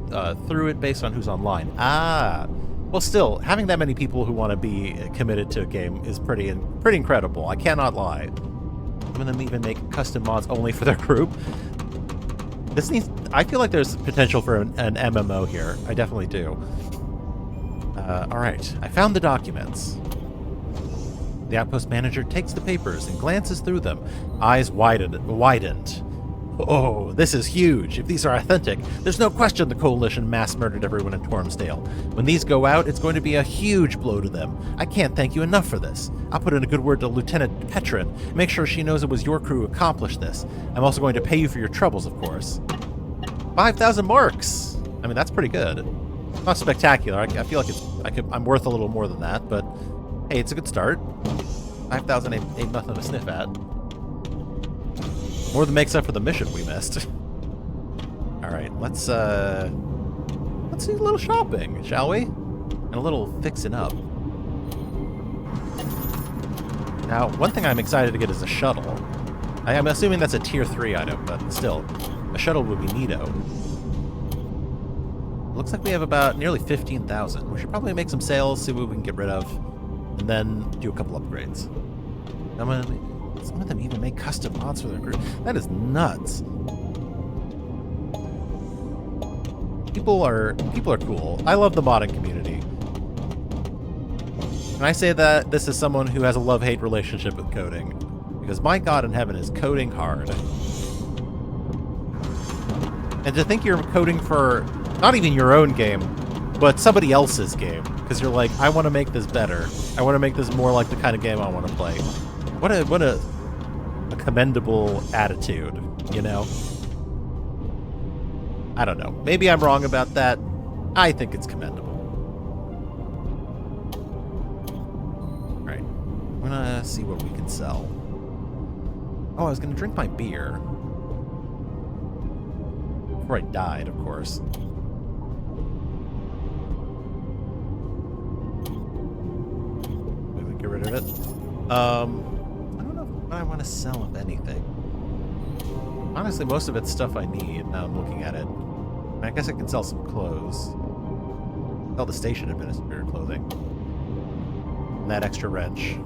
through it based on who's online. Ah. Well, still, having that many people who want to be committed to a game is pretty incredible. I cannot lie. Some of them even make custom mods only for their group. This needs... I feel like there's potential for an MMO here. I definitely do. Alright. I found the documents. The outpost manager takes the papers and glances through them. Eyes widened. Oh, this is huge. If these are authentic, there's no question the Coalition mass murdered everyone in Tormsdale. When these go out, it's going to be a huge blow to them. I can't thank you enough for this. I'll put in a good word to Lieutenant Petrin. Make sure she knows it was your crew who accomplished this. I'm also going to pay you for your troubles, of course. 5,000 marks! I mean, that's pretty good. Not spectacular. I feel like I'm worth a little more than that, but hey, it's a good start. 5,000 ain't nothing to sniff at. More than makes up for the mission we missed. Alright, let's do a little shopping, shall we? And a little fixing up. Now, one thing I'm excited to get is a shuttle. I'm assuming that's a tier 3 item, but still, a shuttle would be neato. Looks like we have about nearly 15,000. We should probably make some sales, see what we can get rid of, and then do a couple upgrades. Some of them even make custom mods for their group. That is nuts. People are cool. I love the modding community. And I say that this is someone who has a love-hate relationship with coding. Because my God in heaven is coding hard. And to think you're coding for not even your own game, but somebody else's game. Because you're like, I want to make this better. I want to make this more like the kind of game I want to play. What a commendable attitude, you know? I don't know. Maybe I'm wrong about that. I think it's commendable. Alright. I'm gonna see what we can sell. Oh, I was gonna drink my beer. Before I died, of course. Maybe get rid of it. I don't know what I want to sell, if anything. Honestly, most of it's stuff I need, now I'm looking at it. I guess I can sell some clothes. Sell the station administrator clothing. And that extra wrench.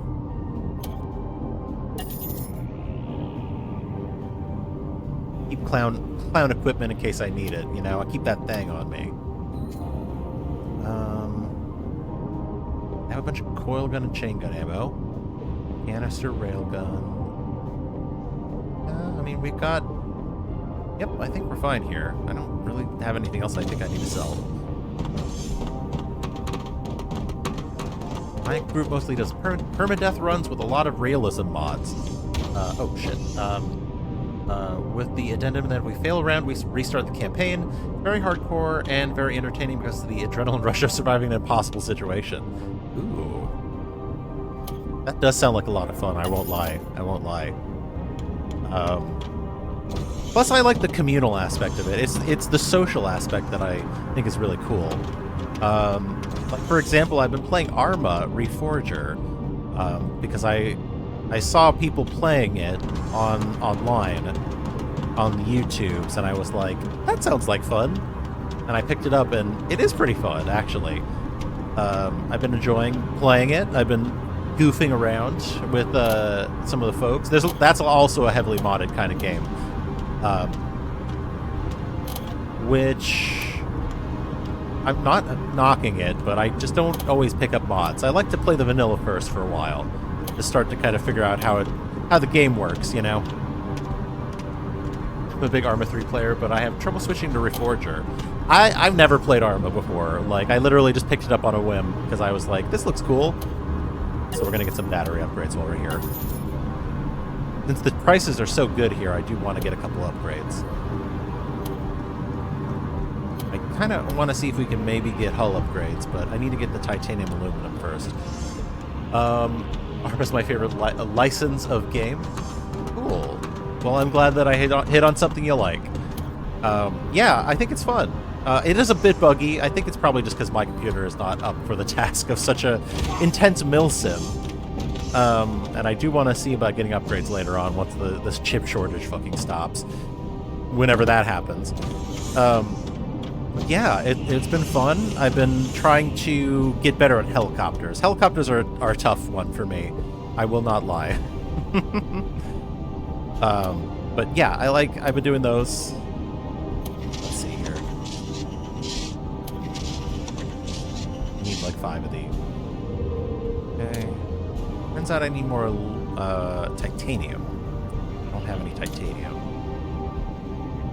Keep clown equipment in case I need it, you know? I keep that thing on me. I have a bunch of coil gun and chain gun ammo. Canister railgun. I mean, we've got... Yep, I think we're fine here. I don't really have anything else I think I need to sell. My group mostly does permadeath runs with a lot of realism mods. Oh, shit. With the addendum that if we fail a round, we restart the campaign. Very hardcore and very entertaining because of the adrenaline rush of surviving an impossible situation. Ooh. That does sound like a lot of fun, I won't lie. I won't lie. Plus, I like the communal aspect of it. It's the social aspect that I think is really cool. Like, for example, I've been playing Arma Reforger because I saw people playing it online on the YouTubes, and I was like, that sounds like fun. And I picked it up, and it is pretty fun, actually. I've been enjoying playing it. I've been goofing around with some of the folks. That's also a heavily modded kind of game. Which I'm not knocking it, but I just don't always pick up mods. I like to play the vanilla first for a while to start to kind of figure out how the game works, you know. I'm a big Arma 3 player, but I have trouble switching to Reforger. I've never played Arma before. Like, I literally just picked it up on a whim because I was like, this looks cool. So we're gonna get some battery upgrades while we're here. Since the prices are so good here, I do want to get a couple upgrades. I kind of want to see if we can maybe get hull upgrades, but I need to get the titanium aluminum first. Arma's my favorite license of game. Cool. Well, I'm glad that I hit on something you like. Yeah, I think it's fun. It is a bit buggy. I think it's probably just because my computer is not up for the task of such a intense milsim. And I do want to see about getting upgrades later on once this chip shortage fucking stops. Whenever that happens. Yeah, it's been fun. I've been trying to get better at helicopters. Helicopters are a tough one for me. I will not lie. But yeah, I've been doing those. Let's see here. I need like 5 of these. Okay. Turns out I need more titanium. I don't have any titanium.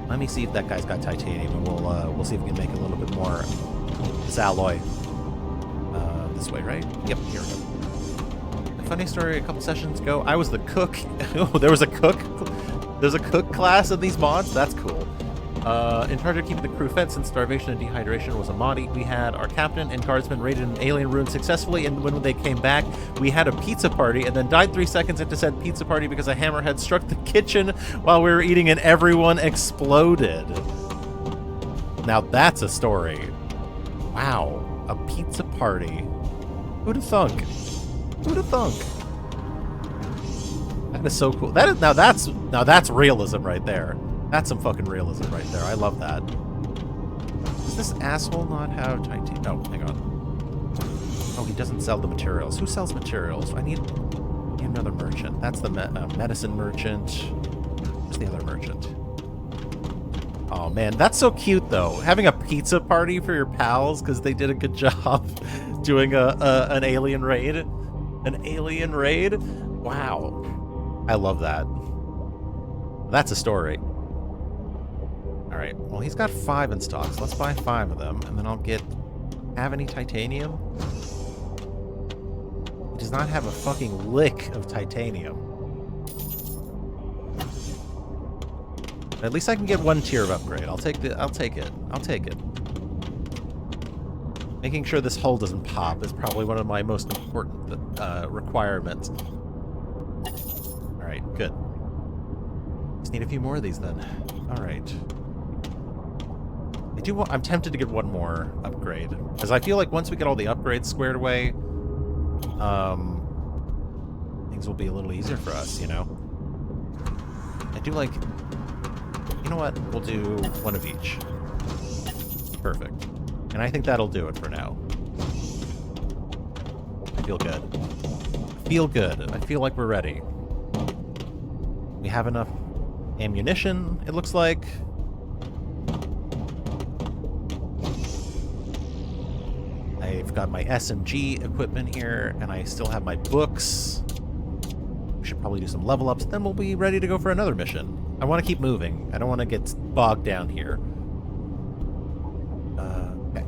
Let me see if that guy's got titanium, and we'll see if we can make a little bit more this alloy. This way, right? Yep, here we go. A funny story, a couple sessions ago, I was the cook. Oh, there was a cook? There's a cook class in these mods? That's cool. In charge of keeping the crew fed since starvation and dehydration was a moddie. We had our captain and guardsmen raided an alien ruin successfully, and when they came back, we had a pizza party and then died 3 seconds into said pizza party because a hammerhead struck the kitchen while we were eating and everyone exploded. Now that's a story. Wow. A pizza party. Who'd have thunk? Who'd have thunk? That is so cool. Now that's realism right there. That's some fucking realism right there. I love that. Does this asshole not have titanium? Oh, hang on. Oh, he doesn't sell the materials. Who sells materials? I need another merchant. That's the medicine merchant. Where's the other merchant? Oh, man. That's so cute, though. Having a pizza party for your pals because they did a good job doing an alien raid. An alien raid? Wow. I love that. That's a story. All right. Well, he's got 5 in stock, so let's buy 5 of them, and then I'll get... Have any titanium? He does not have a fucking lick of titanium. At least I can get 1 tier of upgrade. I'll take it. I'll take it. Making sure this hull doesn't pop is probably one of my most important requirements. All right, good. Just need a few more of these then. All right. I'm tempted to get 1 more upgrade because I feel like once we get all the upgrades squared away, things will be a little easier for us, you know. I do like. You know what? We'll do 1 of each. Perfect. And I think that'll do it for now. I feel good. I feel good. I feel like we're ready. We have enough ammunition, it looks like. I've got my SMG equipment here, and I still have my books. We should probably do some level ups, then we'll be ready to go for another mission. I want to keep moving. I don't want to get bogged down here. Okay.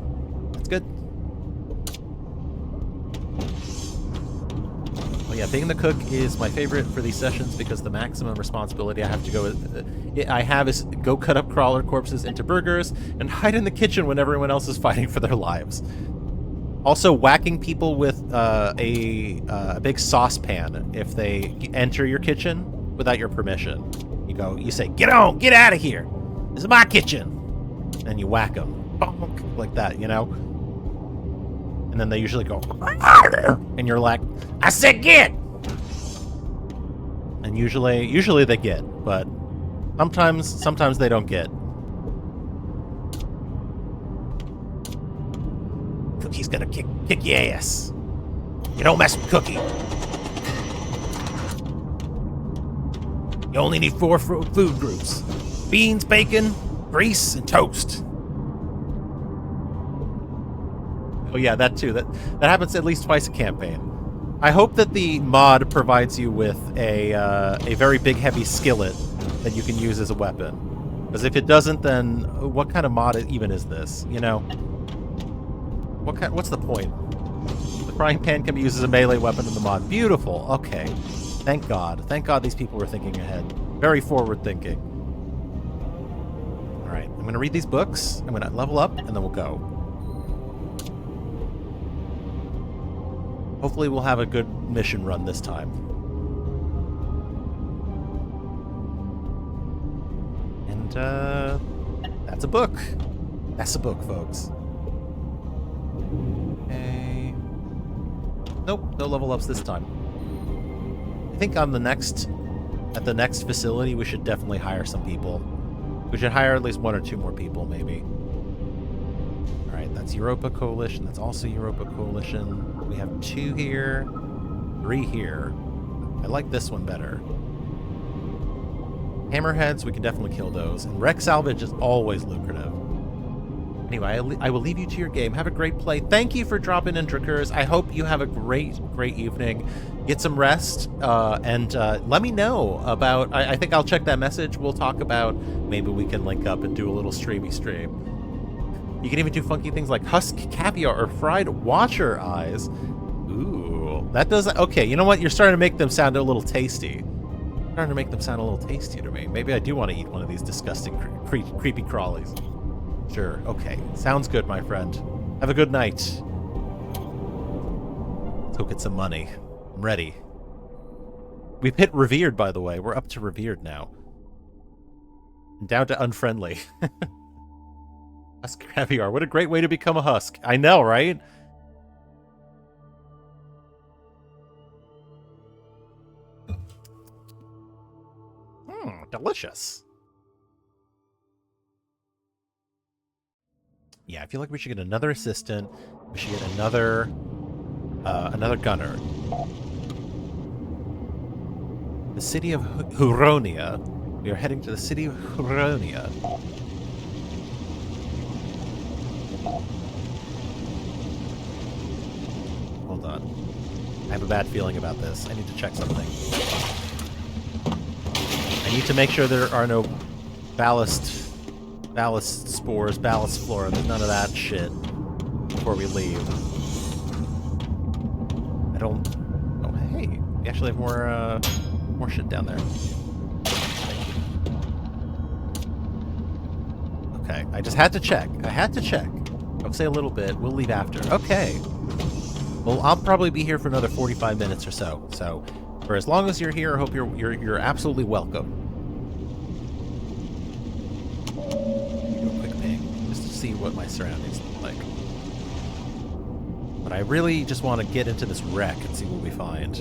That's good. Oh yeah, being the cook is my favorite for these sessions because the maximum responsibility I have to go is go cut up crawler corpses into burgers and hide in the kitchen when everyone else is fighting for their lives. Also, whacking people with a big saucepan if they enter your kitchen without your permission. You say, get out of here. This is my kitchen. And you whack them. Bonk, like that, you know? And then they usually go, and you're like, I said get! And usually they get, but sometimes they don't get. Cookie's gonna kick your ass. You don't mess with Cookie. You only need 4 food groups. Beans, bacon, grease, and toast. Oh yeah, that too. That happens at least twice a campaign. I hope that the mod provides you with a very big heavy skillet that you can use as a weapon. Because if it doesn't, then what kind of mod even is this? You know? What's the point? The frying pan can be used as a melee weapon in the mod. Beautiful. Okay. Thank God. Thank God these people were thinking ahead. Very forward thinking. All right. I'm going to read these books. I'm going to level up, and then we'll go. Hopefully we'll have a good mission run this time. And, that's a book. That's a book, folks. Okay. Nope, no level ups this time. I think at the next facility, we should definitely hire some people. We should hire at least 1 or 2 more people, maybe. All right, that's Europa Coalition. That's also Europa Coalition. We have 2 here, 3 here. I like this one better. Hammerheads, we can definitely kill those. And wreck salvage is always lucrative. Anyway, I will leave you to your game. Have a great play. Thank you for dropping in, Drakers. I hope you have a great evening. Get some rest, and let me know about... I think I'll check that message. We'll talk about... Maybe we can link up and do a little stream. You can even do funky things like husk caviar or fried watcher eyes. Ooh, that does... Okay, you know what? You're starting to make them sound a little tasty. Starting to make them sound a little tasty to me. Maybe I do want to eat one of these disgusting, creepy crawlies. Sure, okay. Sounds good, my friend. Have a good night. Let's go get some money. I'm ready. We've hit revered, by the way. We're up to revered now. Down to unfriendly. Husk caviar. What a great way to become a husk. I know, right? Delicious. Yeah, I feel like we should get another assistant. We should get another gunner. The city of Huronia. We are heading to the city of Huronia. Hold on. I have a bad feeling about this. I need to check something. I need to make sure there are no ballast spores, ballast flora. There's none of that shit before we leave. I don't... Oh, hey. We actually have more shit down there. Okay, I just had to check. I had to check. I'll say a little bit. We'll leave after. Okay. Well, I'll probably be here for another 45 minutes or so. So, for as long as you're here, I hope you're absolutely welcome. Do a quick ping just to see what my surroundings look like. But I really just want to get into this wreck and see what we find.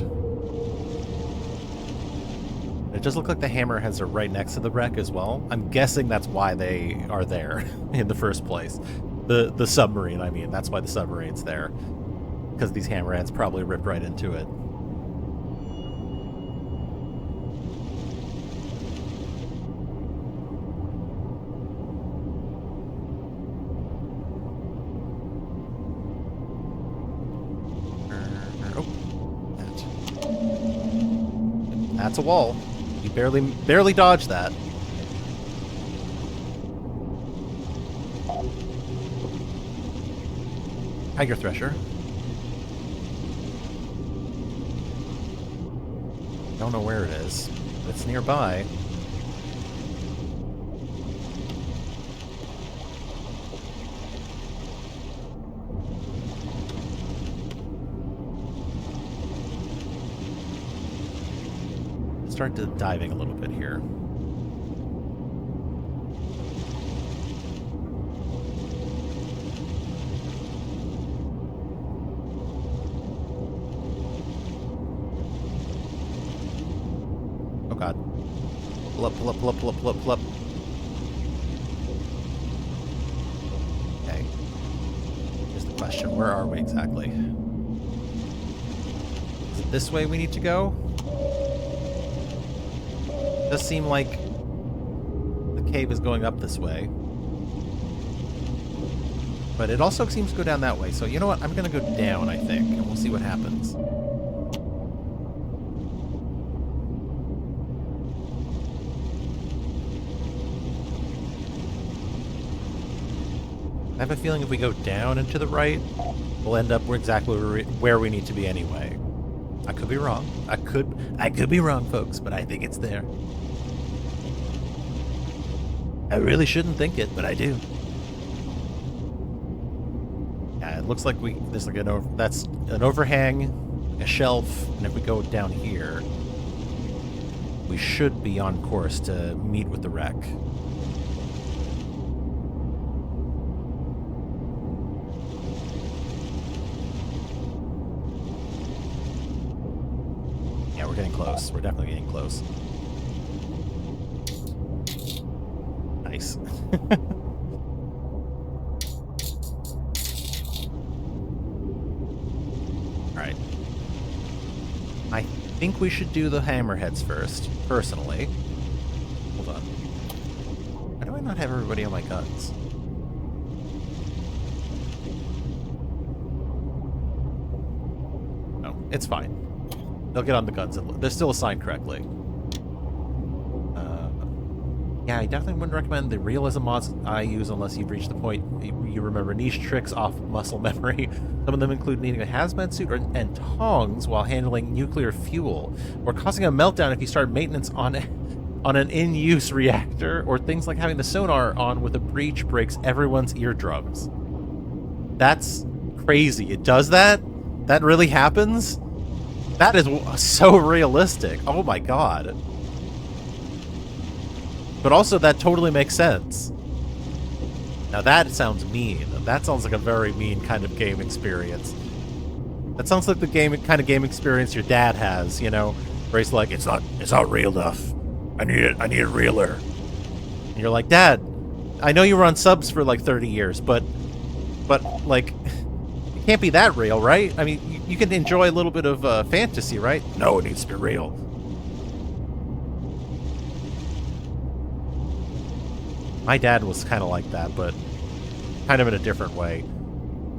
It does look like the hammerheads are right next to the wreck as well. I'm guessing that's why they are there in the first place. The submarine, I mean. That's why the submarine's there. Because these hammerheads probably ripped right into it. Oh. That's a wall. You barely dodged that. Tiger Thresher. Don't know where it is, but it's nearby. Start diving a little bit here. Oh god. Pull up, pull up, pull up, pull up, pull up, pull up. Okay. Here's the question. Where are we exactly? Is it this way we need to go? It does seem like the cave is going up this way. But it also seems to go down that way. So you know what? I'm going to go down, I think. And we'll see what happens. I have a feeling if we go down and to the right, we'll end up exactly where we need to be anyway. I could be wrong. I could be wrong, folks, but I think it's there. I really shouldn't think it, but I do. Yeah, it looks like there's like that's an overhang, a shelf, and if we go down here, we should be on course to meet with the wreck. Yeah, we're getting close. We're definitely getting close. Nice. Alright. I think we should do the hammerheads first, personally. Hold on. Why do I not have everybody on my guns? No, it's fine. They'll get on the guns. They're still assigned correctly. Yeah, I definitely wouldn't recommend the realism mods I use unless you've reached the point you remember niche tricks off muscle memory. Some of them include needing a hazmat suit and tongs while handling nuclear fuel, or causing a meltdown if you start maintenance on an in-use reactor, or things like having the sonar on with a breach breaks everyone's eardrums. That's crazy. It does that? That really happens? That is so realistic. Oh my god. But also, that totally makes sense. Now that sounds mean. That sounds like a very mean kind of game experience. That sounds like the kind of game experience your dad has, you know, where he's like, it's not real enough. I need it realer. And you're like, Dad, I know you were on subs for like 30 years, but But, like, it can't be that real, right? I mean, you can enjoy a little bit of fantasy, right? No, it needs to be real. My dad was kind of like that, but kind of in a different way.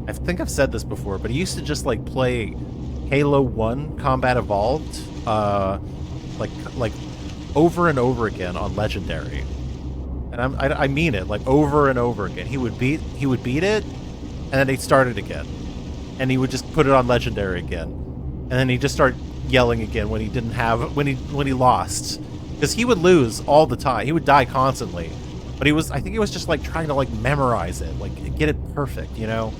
I think I've said this before, but he used to just, like, play Halo 1 Combat Evolved, like over and over again on Legendary. And I mean it, like, over and over again. He would beat it, and then he'd start it again. And he would just put it on Legendary again. And then he'd just start yelling again when he didn't have, when he lost. Because he would lose all the time. He would die constantly. But I think he was just, like, trying to, like, memorize it. Like, get it perfect, you know?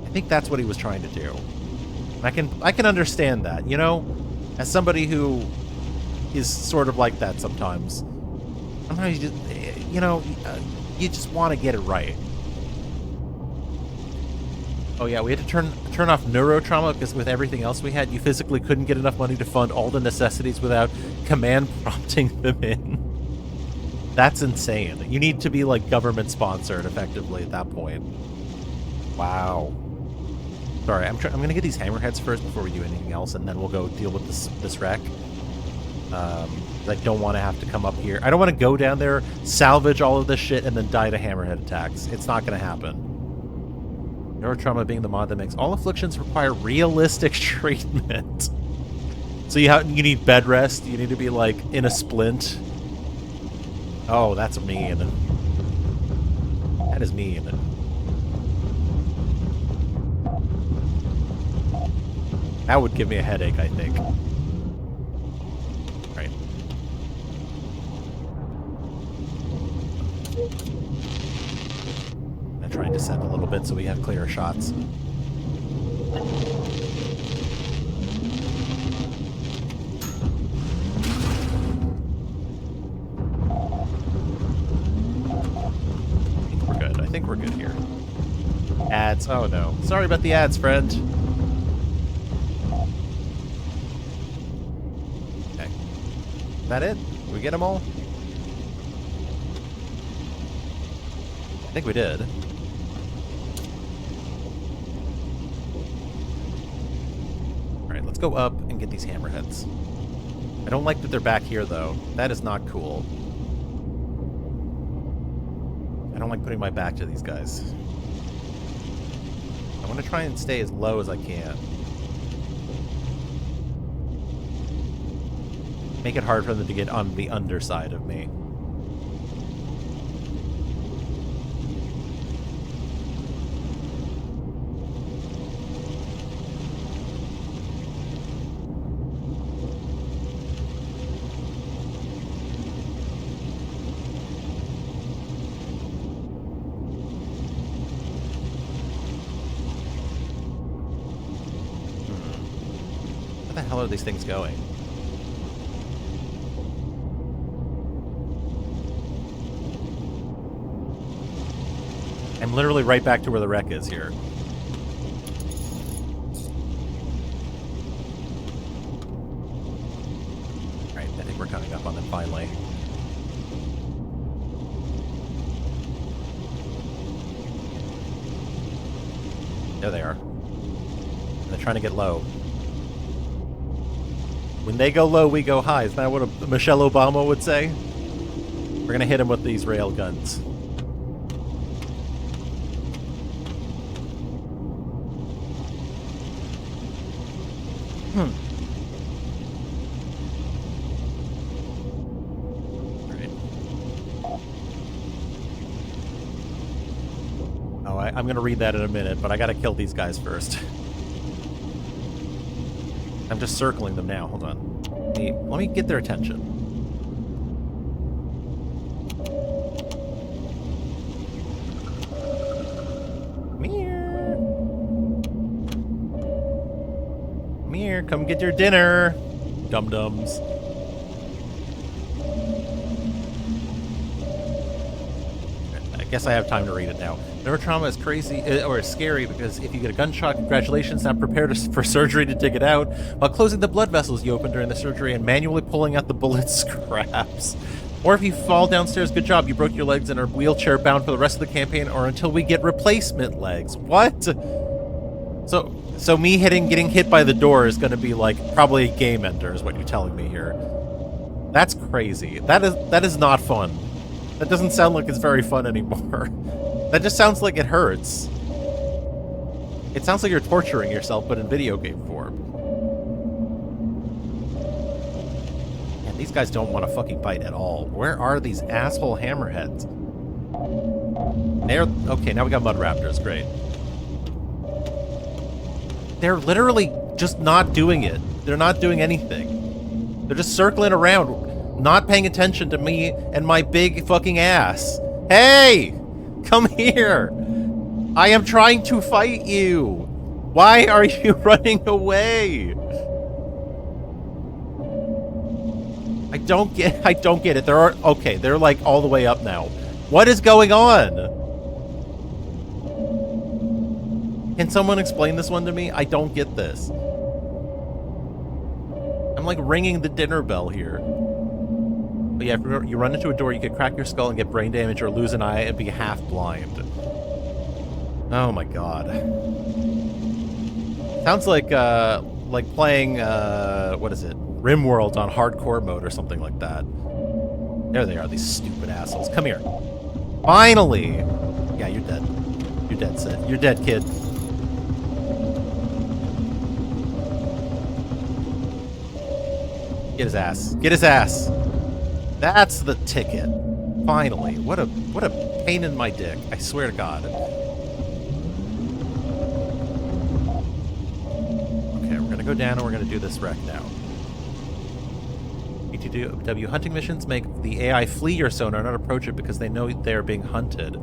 I think that's what he was trying to do. And I can understand that, you know? As somebody who is sort of like that sometimes. Sometimes you just, you know, you just want to get it right. Oh yeah, we had to turn off Neurotrauma because with everything else we had, you physically couldn't get enough money to fund all the necessities without command prompting them in. That's insane. You need to be, like, government sponsored effectively at that point. Wow. Sorry, I'm gonna get these hammerheads first before we do anything else, and then we'll go deal with this wreck. I don't want to have to come up here. I don't want to go down there, salvage all of this shit, and then die to hammerhead attacks. It's not gonna happen. Barotrauma being the mod that makes all afflictions require realistic treatment. So you need bed rest. You need to be, like, in a splint. Oh, that's mean. That is mean. That would give me a headache, I think. Right. I'm trying to descend a little bit so we have clearer shots. I think we're good here. Ads. Oh no. Sorry about the ads, friend. Okay. Is that it? Did we get them all? I think we did. Alright, let's go up and get these hammerheads. I don't like that they're back here, though. That is not cool. I don't like putting my back to these guys. I want to try and stay as low as I can. Make it hard for them to get on the underside of me. Where the hell are these things going? I'm literally right back to where the wreck is here. Alright, I think we're coming up on them finally. There they are. They're trying to get low. When they go low, we go high. Is that what Michelle Obama would say? We're gonna hit him with these rail guns. Right. Oh, I'm gonna read that in a minute, but I gotta kill these guys first. I'm just circling them now. Hold on. Let me get their attention. Come here. Come here. Come get your dinner, dum-dums. I guess I have time to read it now. Neurotrauma is crazy, or scary, because if you get a gunshot, congratulations, not prepared for surgery to dig it out, while closing the blood vessels you opened during the surgery and manually pulling out the bullet scraps. Or if you fall downstairs, good job. You broke your legs and are wheelchair bound for the rest of the campaign or until we get replacement legs. What? So me getting hit by the door is going to be like probably a game ender is what you're telling me here. That's crazy. That is not fun. That doesn't sound like it's very fun anymore. That just sounds like it hurts. It sounds like you're torturing yourself, but in video game form. Man, these guys don't want to fucking bite at all. Where are these asshole hammerheads? Okay, now we got mud raptors. Great. They're literally just not doing it. They're not doing anything. They're just circling around, not paying attention to me and my big fucking ass. Hey! Come here! I am trying to fight you! Why are you running away? I don't get it. Okay, they're like all the way up now. What is going on? Can someone explain this one to me? I don't get this. I'm like ringing the dinner bell here. But yeah, if you run into a door, you could crack your skull and get brain damage or lose an eye and be half blind. Oh my god. Sounds like playing, what is it? RimWorld on hardcore mode or something like that. There they are, these stupid assholes. Come here. Finally! Yeah, you're dead. You're dead, Sid. You're dead, kid. Get his ass. Get his ass. That's the ticket. Finally. What a pain in my dick. I swear to God. Okay, we're gonna go down and we're gonna do this wreck now. BTW hunting missions make the AI flee your sonar, not approach it because they know they are being hunted.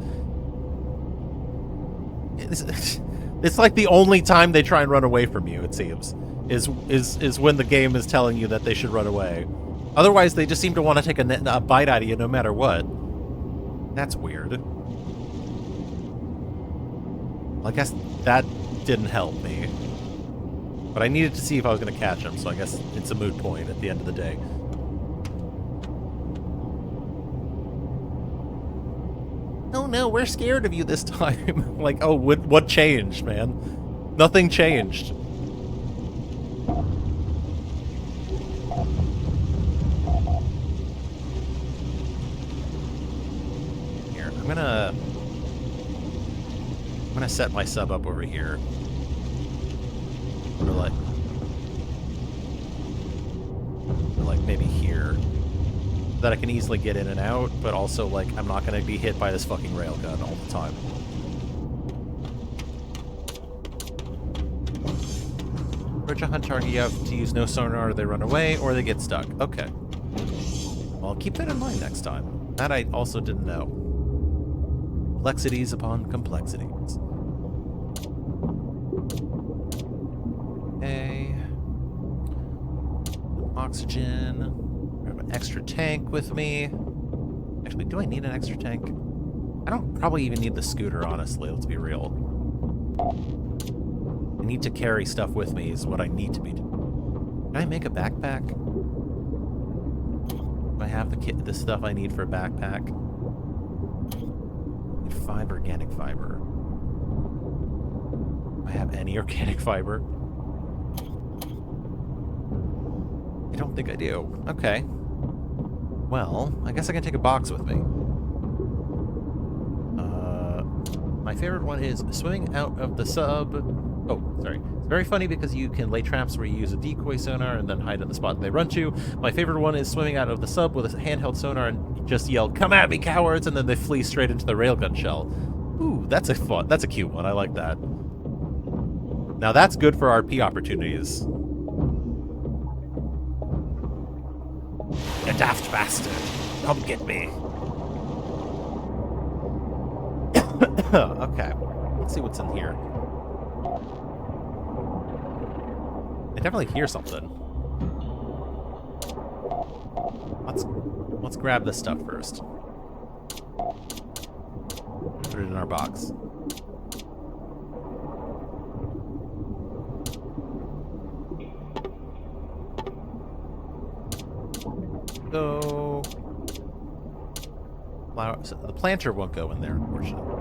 It's like the only time they try and run away from you, it seems. Is when the game is telling you that they should run away. Otherwise, they just seem to want to take a bite out of you no matter what. That's weird. Well, I guess that didn't help me. But I needed to see if I was going to catch him, so I guess it's a moot point at the end of the day. Oh no, we're scared of you this time. Like, oh, what changed, man? Nothing changed. I'm gonna set my sub up over here. Or like maybe here. So that I can easily get in and out, but also like I'm not gonna be hit by this fucking railgun all the time. Approach a hunt target, you have to use no sonar or they run away or they get stuck. Okay. Well, keep that in mind next time. That I also didn't know. Complexities upon complexities. Okay. Oxygen. I have an extra tank with me. Actually, do I need an extra tank? I don't probably even need the scooter, honestly. Let's be real. I need to carry stuff with me is what I need to be doing. Can I make a backpack? Do I have the stuff I need for a backpack? 5 organic fiber. Do I have any organic fiber? I don't think I do. Okay. Well, I guess I can take a box with me. My favorite one is swimming out of the sub. Oh, sorry. It's very funny because you can lay traps where you use a decoy sonar and then hide in the spot they run to. My favorite one is swimming out of the sub with a handheld sonar and just yell, "Come at me, cowards!" and then they flee straight into the railgun shell. Ooh, that's a cute one. I like that. Now that's good for RP opportunities. You daft bastard. Come get me. Okay. Let's see what's in here. I definitely hear something. Let's grab this stuff first. Put it in our box. So So the planter won't go in there, unfortunately.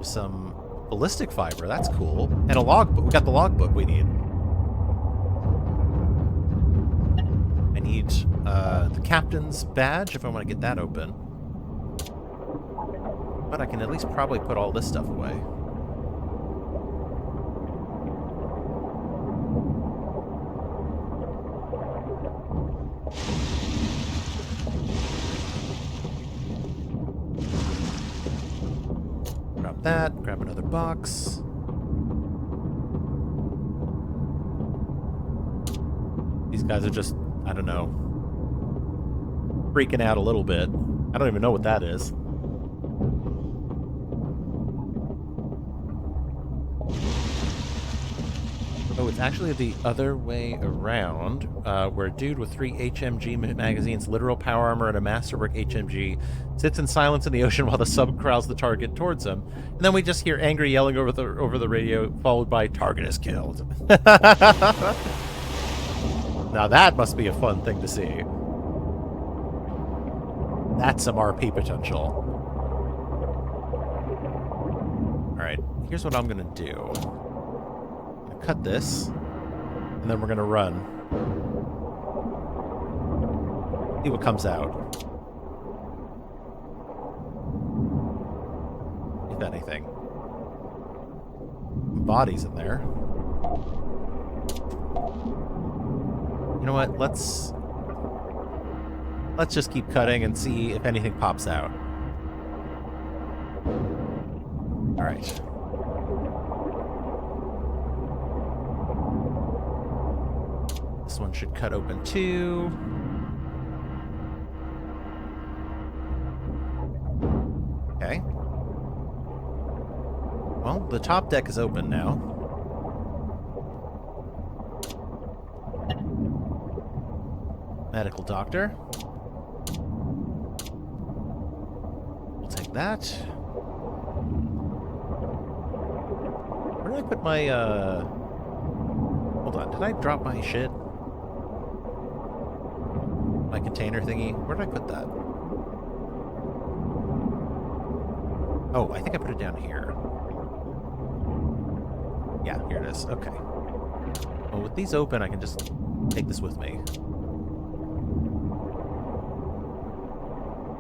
Some ballistic fiber, that's cool. And a logbook. We got the logbook we need. I need the captain's badge if I want to get that open. But I can at least probably put all this stuff away. Grab that, grab another box. These guys are just, I don't know, freaking out a little bit. I don't even know what that is. Oh, it's actually the other way around, where a dude with 3 HMG magazines, literal power armor, and a masterwork HMG sits in silence in the ocean while the sub corrals the target towards him. And then we just hear angry yelling over the radio, followed by "Target is killed." Now that must be a fun thing to see. That's some RP potential. Alright, here's what I'm gonna do. Cut this, and then we're gonna run. See what comes out. If anything. Bodies in there. You know what? Let's just keep cutting and see if anything pops out. All right. This one should cut open too. Okay. Well, the top deck is open now. Medical doctor. We'll take that. Where did I put my, Hold on, did I drop my shit? My container thingy? Where did I put that? Oh, I think I put it down here. Yeah, here it is. Okay. Well, with these open, I can just take this with me.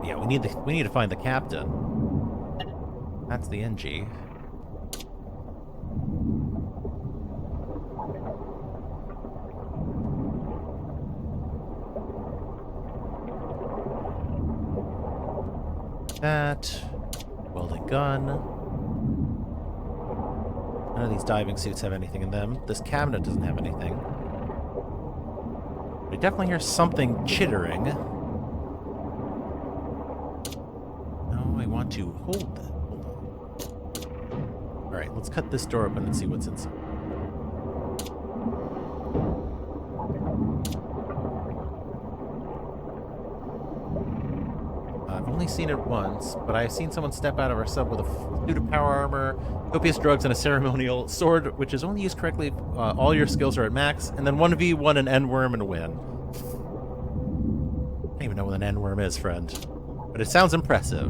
Yeah, we need to find the captain. That's the NG. That. Welding gun. None of these diving suits have anything in them. This cabinet doesn't have anything. We definitely hear something chittering. No, I want to hold that. Hold on. Alright, let's cut this door open and see what's inside. I've only seen it once, but I've seen someone step out of our sub with a suit of power armor, copious drugs, and a ceremonial sword, which is only used correctly if all your skills are at max, and then 1v1 an N-worm and win. I don't even know what an N-worm is, friend. But it sounds impressive.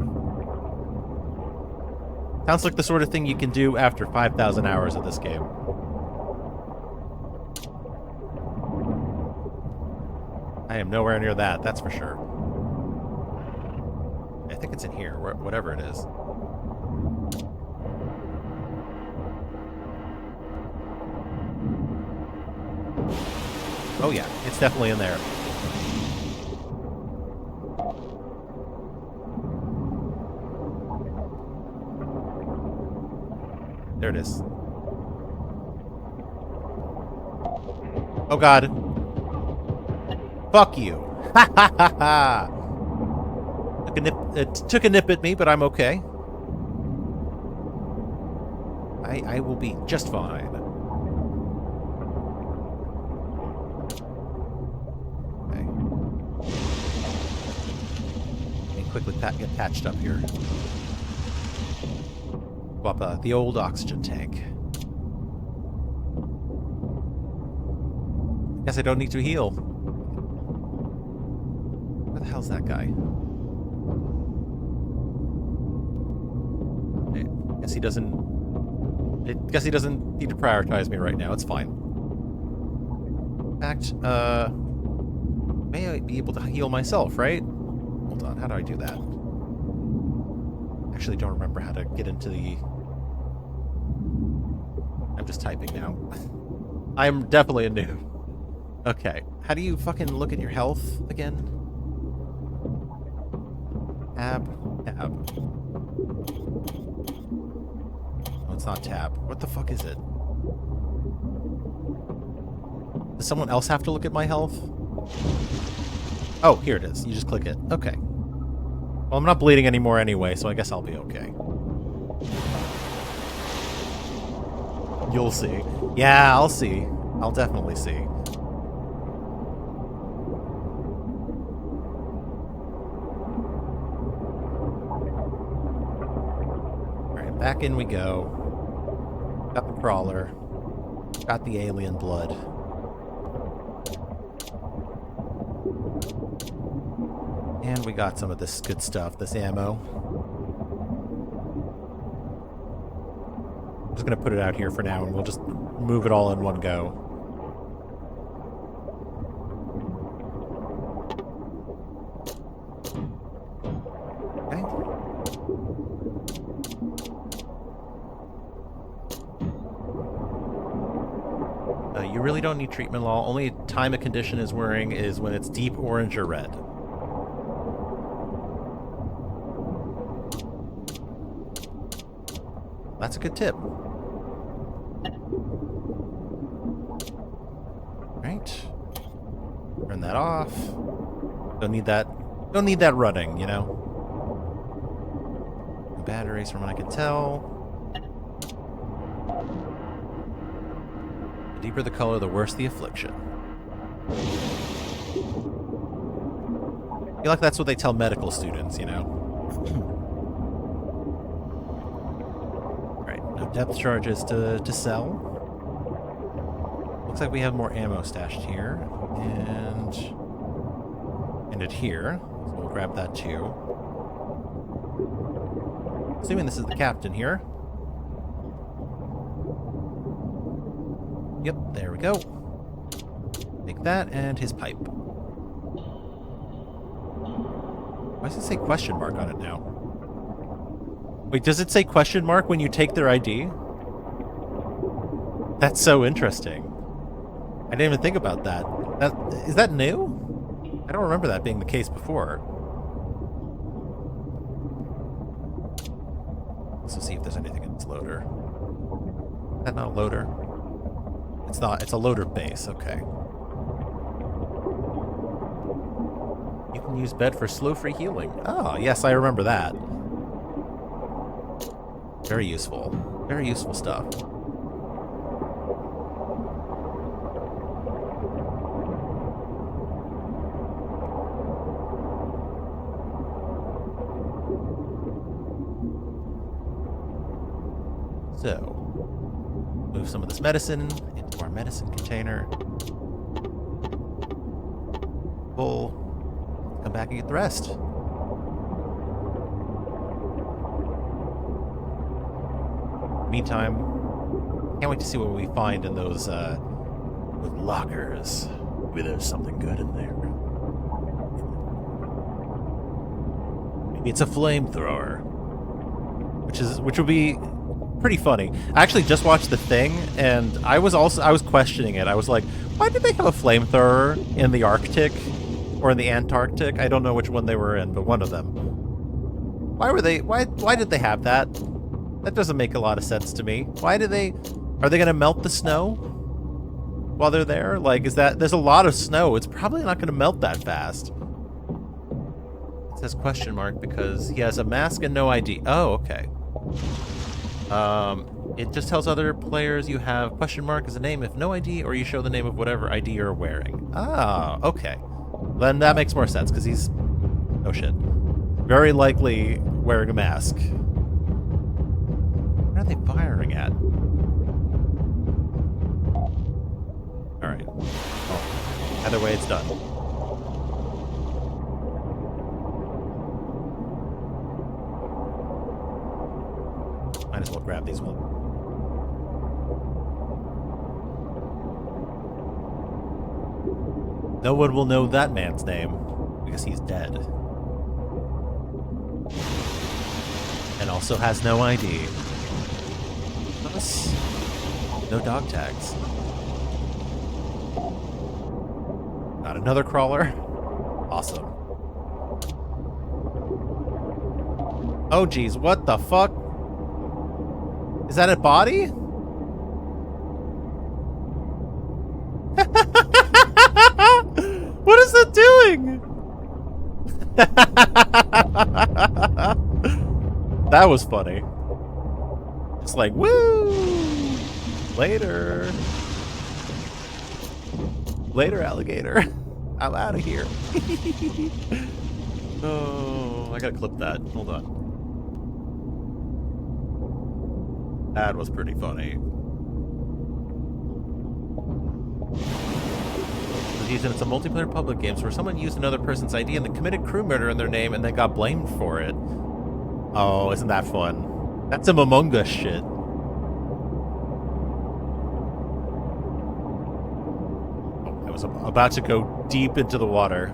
Sounds like the sort of thing you can do after 5,000 hours of this game. I am nowhere near that, that's for sure. I think it's in here, whatever it is. Oh yeah, it's definitely in there. There it is. Oh god. Fuck you. Ha ha ha ha. It took a nip at me, but I'm okay. I will be just fine. Okay. Let me quickly get patched up here. Swap the old oxygen tank. Guess I don't need to heal. Where the hell's that guy? Guess he doesn't need to prioritize me right now. It's fine. In fact, may I be able to heal myself, right? Hold on, how do I do that? Actually don't remember how to get into the... I'm just typing now. I'm definitely a noob. Okay, how do you fucking look at your health again? Tab. No, it's not tab. What the fuck is it? Does someone else have to look at my health? Oh, here it is. You just click it. Okay. Well, I'm not bleeding anymore anyway, so I guess I'll be okay. You'll see. Yeah, I'll see. I'll definitely see. Alright, back in we go. Got the crawler. Got the alien blood. And we got some of this good stuff, this ammo. I'm just going to put it out here for now, and we'll just move it all in one go. Okay. You really don't need treatment law. Only time a condition is wearing is when it's deep orange or red. That's a good tip. Right. Turn that off. Don't need that running, you know? Batteries from what I can tell. The deeper the color, the worse the affliction. I feel like that's what they tell medical students, you know? No depth charges to sell. Looks like we have more ammo stashed here. And it here. So we'll grab that too. Assuming this is the captain here. Yep, there we go. Take that and his pipe. Why does it say question mark on it now? Wait, does it say question mark when you take their ID? That's so interesting. I didn't even think about that. Is that new? I don't remember that being the case before. Let's see if there's anything in this loader. Is that not a loader? It's not. It's a loader base. Okay. You can use bed for slow free healing. Oh, yes, I remember that. Very useful. Very useful stuff. So, move some of this medicine into our medicine container. Full. Come back and get the rest. Meantime, can't wait to see what we find in those lockers. Maybe there's something good in there. Maybe it's a flamethrower, which would be pretty funny. I actually just watched The Thing, and I was questioning it. I was like, why did they have a flamethrower in the Arctic or in the Antarctic? I don't know which one they were in, but one of them. Why did they have that? That doesn't make a lot of sense to me. Are they going to melt the snow while they're there? Like, there's a lot of snow. It's probably not going to melt that fast. It says question mark because he has a mask and no ID. Oh, okay. It just tells other players you have question mark as a name if no ID, or you show the name of whatever ID you're wearing. Ah, okay. Then that makes more sense because he's, oh shit, very likely wearing a mask. What are they firing at? Alright. Well, either way, it's done. Might as well grab these ones. No one will know that man's name because he's dead. And also has no ID. Plus, no dog tags. Got another crawler. Awesome. Oh geez, what the fuck? Is that a body? What is that doing? That was funny. Just like, woo! Later. Later, alligator. I'm out of here. Oh, I gotta clip that. Hold on. That was pretty funny. It's a multiplayer public game where someone used another person's ID and then committed crew murder in their name and then got blamed for it. Oh, isn't that fun? That's some Among Us shit. I was about to go deep into the water.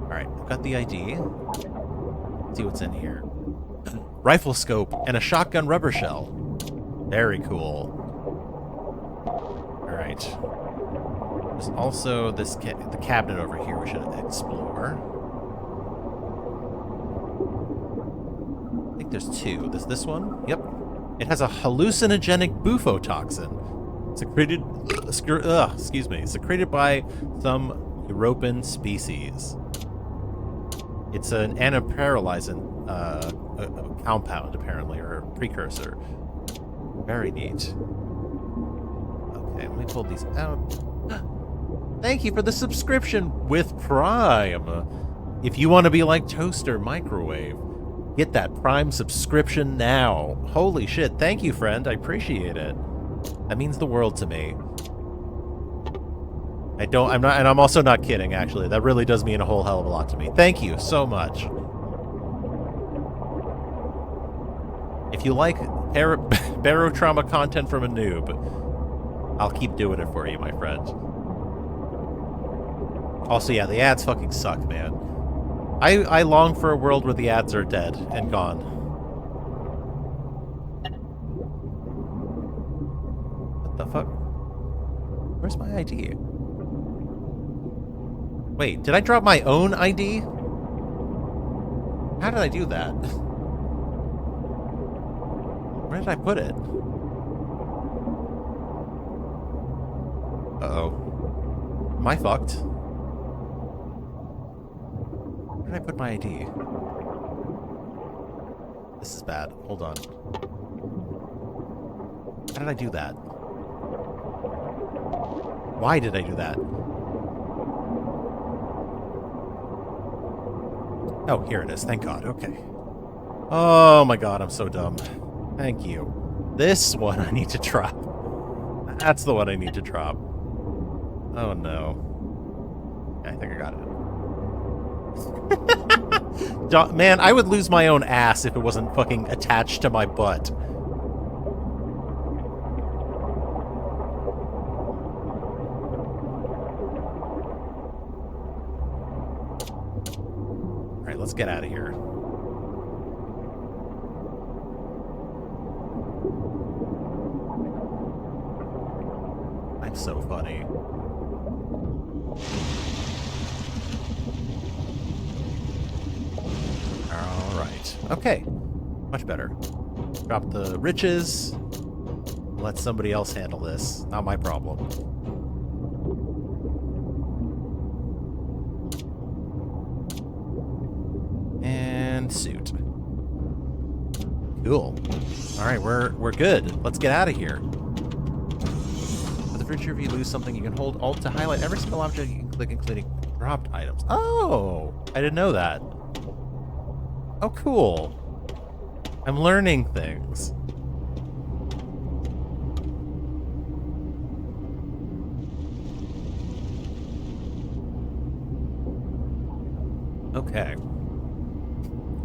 Alright, I've got the ID. Let's see what's in here. Rifle scope and a shotgun rubber shell. Very cool. Alright. There's also this the cabinet over here we should explore. I think there's two. There's this one. Yep. It has a hallucinogenic bufotoxin. Secreted excuse me. Secreted by some European species. It's an antiparalysant compound, apparently, or a precursor. Very neat. Okay, let me pull these out. Thank you for the subscription with Prime. If you want to be like Toaster Microwave, get that Prime subscription now. Holy shit, thank you, friend. I appreciate it. That means the world to me. I'm also not kidding, actually. That really does mean a whole hell of a lot to me. Thank you so much. If you like Barotrauma content from a noob, I'll keep doing it for you, my friend. Also, yeah, the ads fucking suck, man. I long for a world where the ads are dead and gone. What the fuck? Where's my ID? Wait, did I drop my own ID? How did I do that? Where did I put it? Uh-oh. Am I fucked? Where did I put my ID? This is bad. Hold on. How did I do that? Why did I do that? Oh, here it is. Thank God. Okay. Oh my God, I'm so dumb. Thank you. This one I need to drop. That's the one I need to drop. Oh no. I think I got it. Man, I would lose my own ass if it wasn't fucking attached to my butt. Alright, let's get out of here. I'm so funny. Alright. Okay. Much better. Drop the riches. Let somebody else handle this. Not my problem. And suit. Cool. Alright, we're good. Let's get out of here. For the future, if you lose something, you can hold Alt to highlight every single object you can click, including dropped items. Oh! I didn't know that. Oh, cool. I'm learning things. Okay.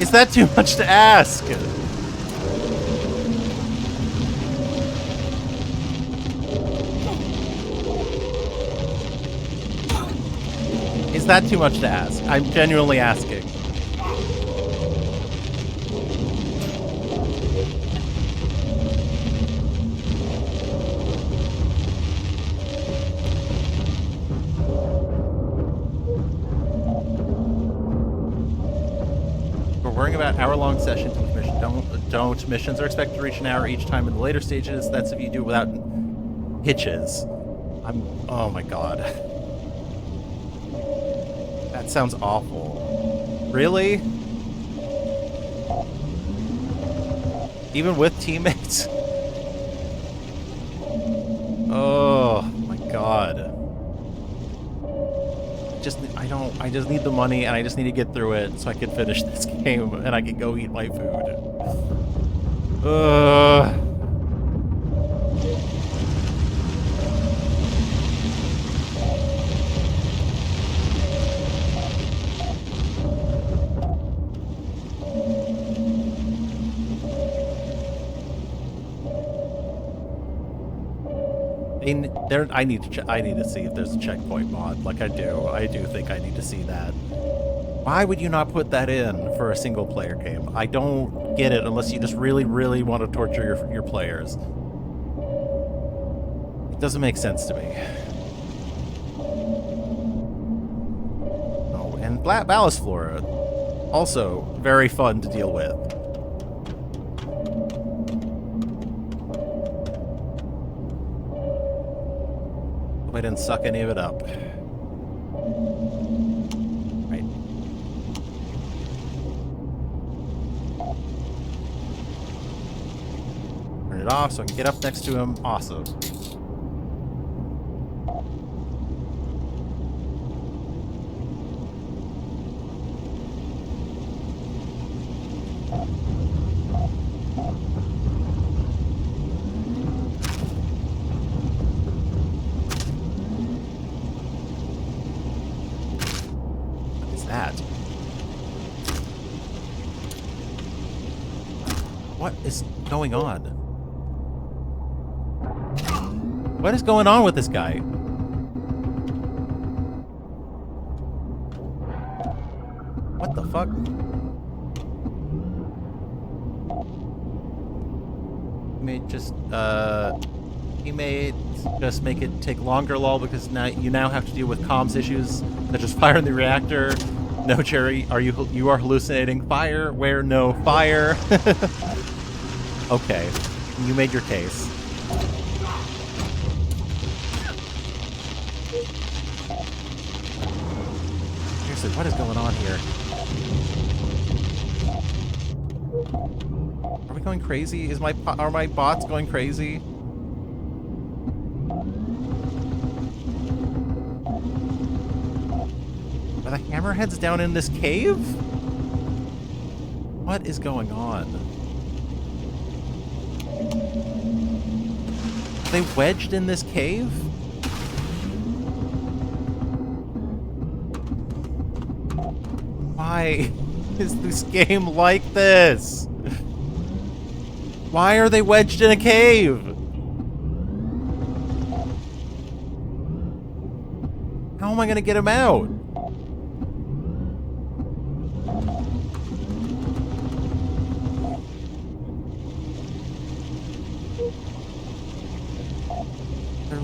Is that too much to ask? Is that too much to ask? I'm genuinely asking. We're worrying about hour-long sessions each mission. Don't missions are expected to reach an hour each time in the later stages. That's if you do it without hitches. Oh my god. That sounds awful. Really? Even with teammates? Oh my god. I just need the money and I just need to get through it so I can finish this game and I can go eat my food. I need to see if there's a checkpoint mod. Like I do think I need to see that. Why would you not put that in for a single player game? I don't get it unless you just really, really want to torture your players. It doesn't make sense to me. Oh, and Ballast Flora, also very fun to deal with. I didn't suck any of it up. Right. Turn it off so I can get up next to him. Awesome. What is going on? What is going on with this guy? What the fuck? He may just make it take longer, lol, because now you have to deal with comms issues such as fire in the reactor. No, Cherry, you are hallucinating. Fire where no fire. Okay, you made your case. Seriously, what is going on here? Are we going crazy? Are my bots going crazy? Are the hammerheads down in this cave? What is going on? Are they wedged in this cave? Why is this game like this? Why are they wedged in a cave? How am I gonna get them out?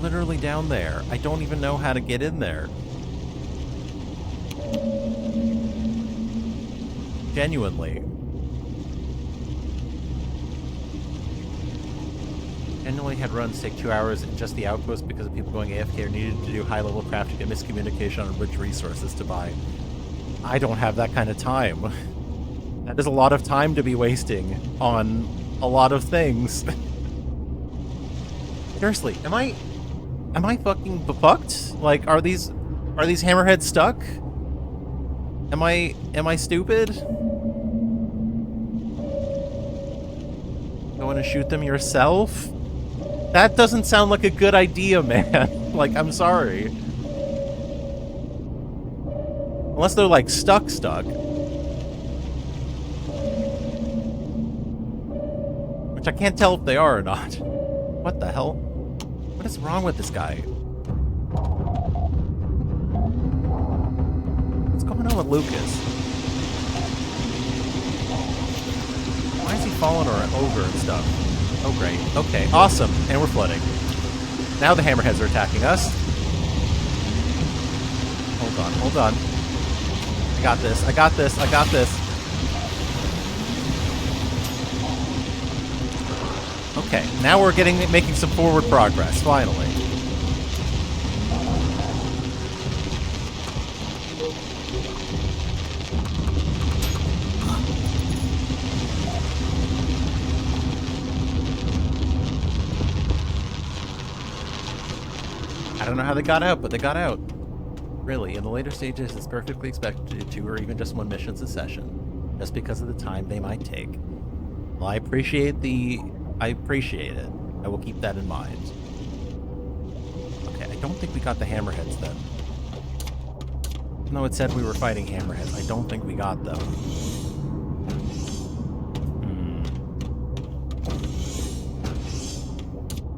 Literally down there. I don't even know how to get in there. Genuinely. Genuinely had runs take 2 hours in just the outpost because of people going AFK or needed to do high-level crafting and miscommunication on which resources to buy. I don't have that kind of time. That is a lot of time to be wasting on a lot of things. Seriously, am I fucking fucked? Like, are these hammerheads stuck? Am I stupid? Going to shoot them yourself? That doesn't sound like a good idea, man. Like, I'm sorry. Unless they're like stuck. Which I can't tell if they are or not. What the hell? What is wrong with this guy? What's going on with Lucas? Why is he falling over and stuff? Oh, great. Okay, awesome. And we're flooding. Now the hammerheads are attacking us. Hold on, hold on. I got this, I got this, I got this. Okay, now we're making some forward progress, finally. I don't know how they got out, but they got out. Really, in the later stages, it's perfectly expected to, or even just one mission's a session, just because of the time they might take. Well, I appreciate it. I will keep that in mind. Okay, I don't think we got the hammerheads then. Even though it said we were fighting hammerheads, I don't think we got them.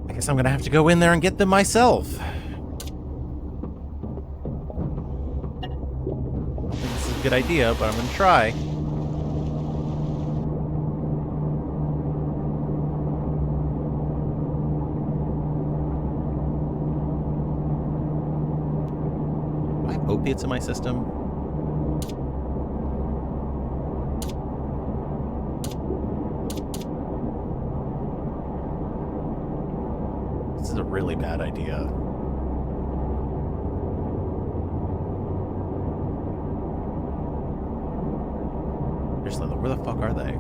I guess I'm gonna have to go in there and get them myself. I think this is a good idea, but I'm gonna try. Opiates in my system. This is a really bad idea. Seriously, where the fuck are they?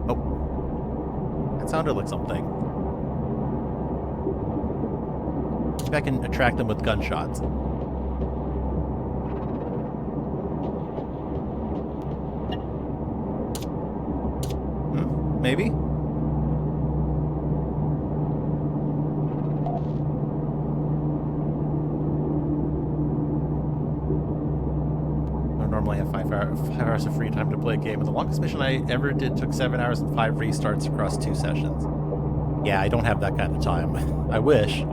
Oh. That sounded like something. Maybe I can attract them with gunshots. Maybe? I normally have 5 hours of free time to play a game, and the longest mission I ever did took 7 hours and 5 restarts across 2 sessions. Yeah, I don't have that kind of time. I wish.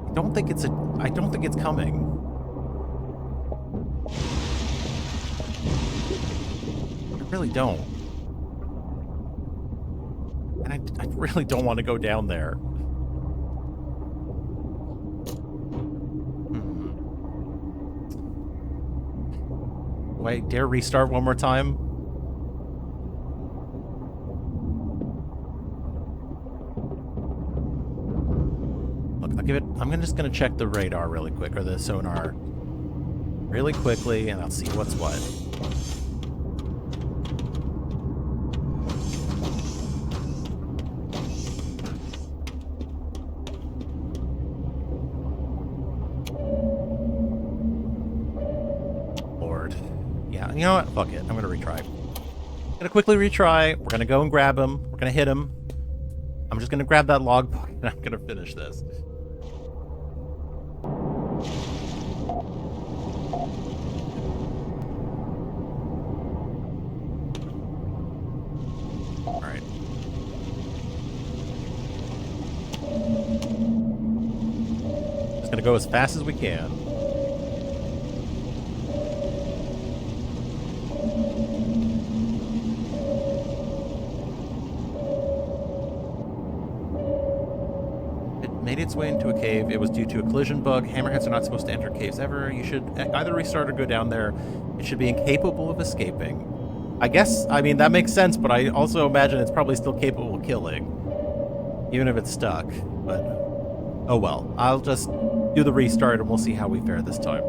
I don't think it's coming. I really don't. And I really don't want to go down there. Do I dare restart one more time? Look, I'm just gonna check the radar really quick, or the sonar really quickly, and I'll see what's what. You know what? Fuck it. I'm gonna retry. Gonna quickly retry. We're gonna go and grab him. We're gonna hit him. I'm just gonna grab that logbook and I'm gonna finish this. Alright. Just gonna go as fast as we can. Made its way into a cave. It was due to a collision bug. Hammerheads are not supposed to enter caves ever. You should either restart or go down there. It should be incapable of escaping. I guess, I mean, that makes sense, but I also imagine it's probably still capable of killing. Even if it's stuck. But, oh well. I'll just do the restart and we'll see how we fare this time.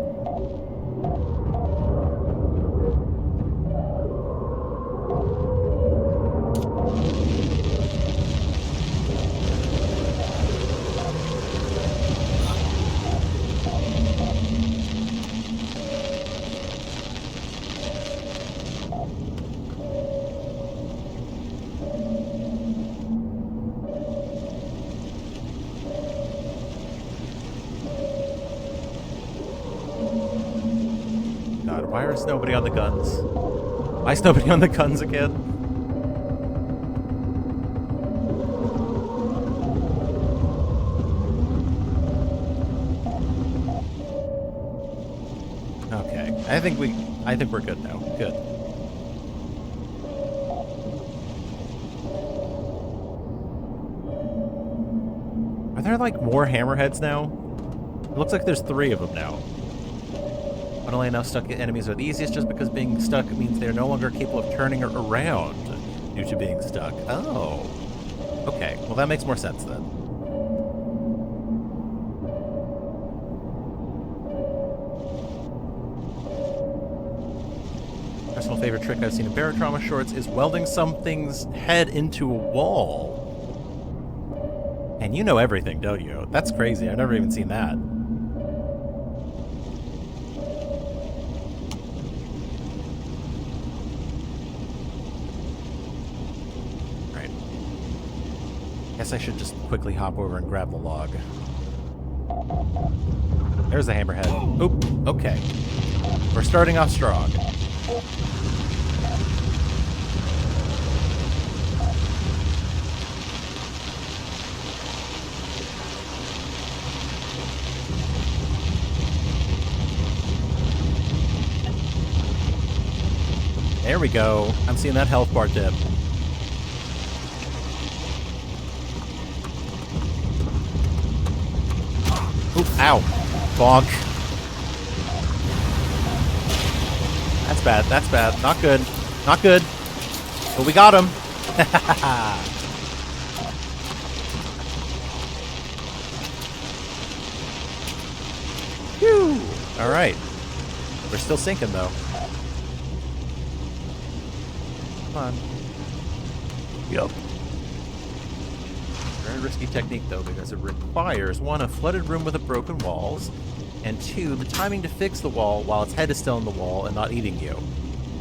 Why is nobody on the guns? Why is nobody on the guns again? I think we're good now. Good. Are there like more hammerheads now? It looks like there's 3 of them now. Not only now stuck enemies are the easiest just because being stuck means they're no longer capable of turning around due to being stuck. Oh. Okay, well that makes more sense then. Personal favorite trick I've seen in Barotrauma shorts is welding something's head into a wall. And you know everything, don't you? That's crazy. I've never even seen that. Right. Guess I should just quickly hop over and grab the log. There's the hammerhead. Oop. Okay. We're starting off strong. There we go. I'm seeing that health bar dip. Oop, ow. Bonk. That's bad. That's bad. Not good. Not good. But we got him. Whew. All right. We're still sinking, though. Come on. Yup. Very risky technique, though, because it requires, 1, a flooded room with broken walls, and 2, the timing to fix the wall while its head is still in the wall and not eating you.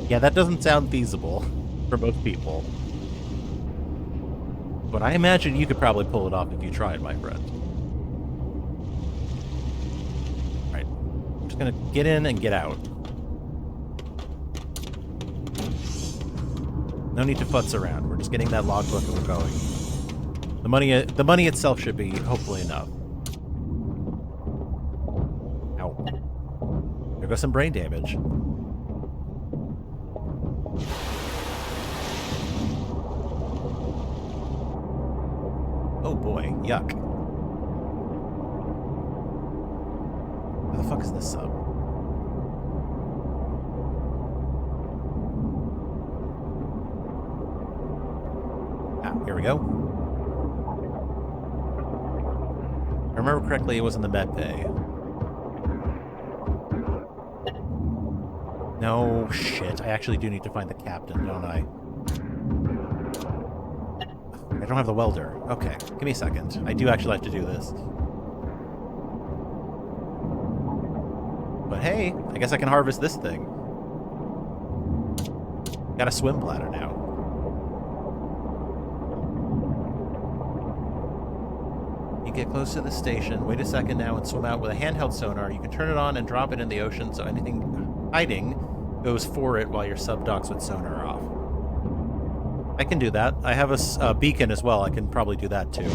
Yeah, that doesn't sound feasible for most people. But I imagine you could probably pull it off if you tried, my friend. Alright. I'm just gonna get in and get out. No need to futz around. We're just getting that logbook and we're going. The money itself should be hopefully enough. Ow. There goes some brain damage. Oh boy, yuck. Where the fuck is this sub? Here we go. If I remember correctly, it was in the med bay. No, shit. I actually do need to find the captain, don't I? I don't have the welder. Okay, give me a second. I do actually have to do this. But hey, I guess I can harvest this thing. Got a swim bladder now. You get close to the station, wait a second now, and swim out with a handheld sonar. You can turn it on and drop it in the ocean so anything hiding goes for it while your sub docks with sonar off. I can do that. I have a beacon as well. I can probably do that too.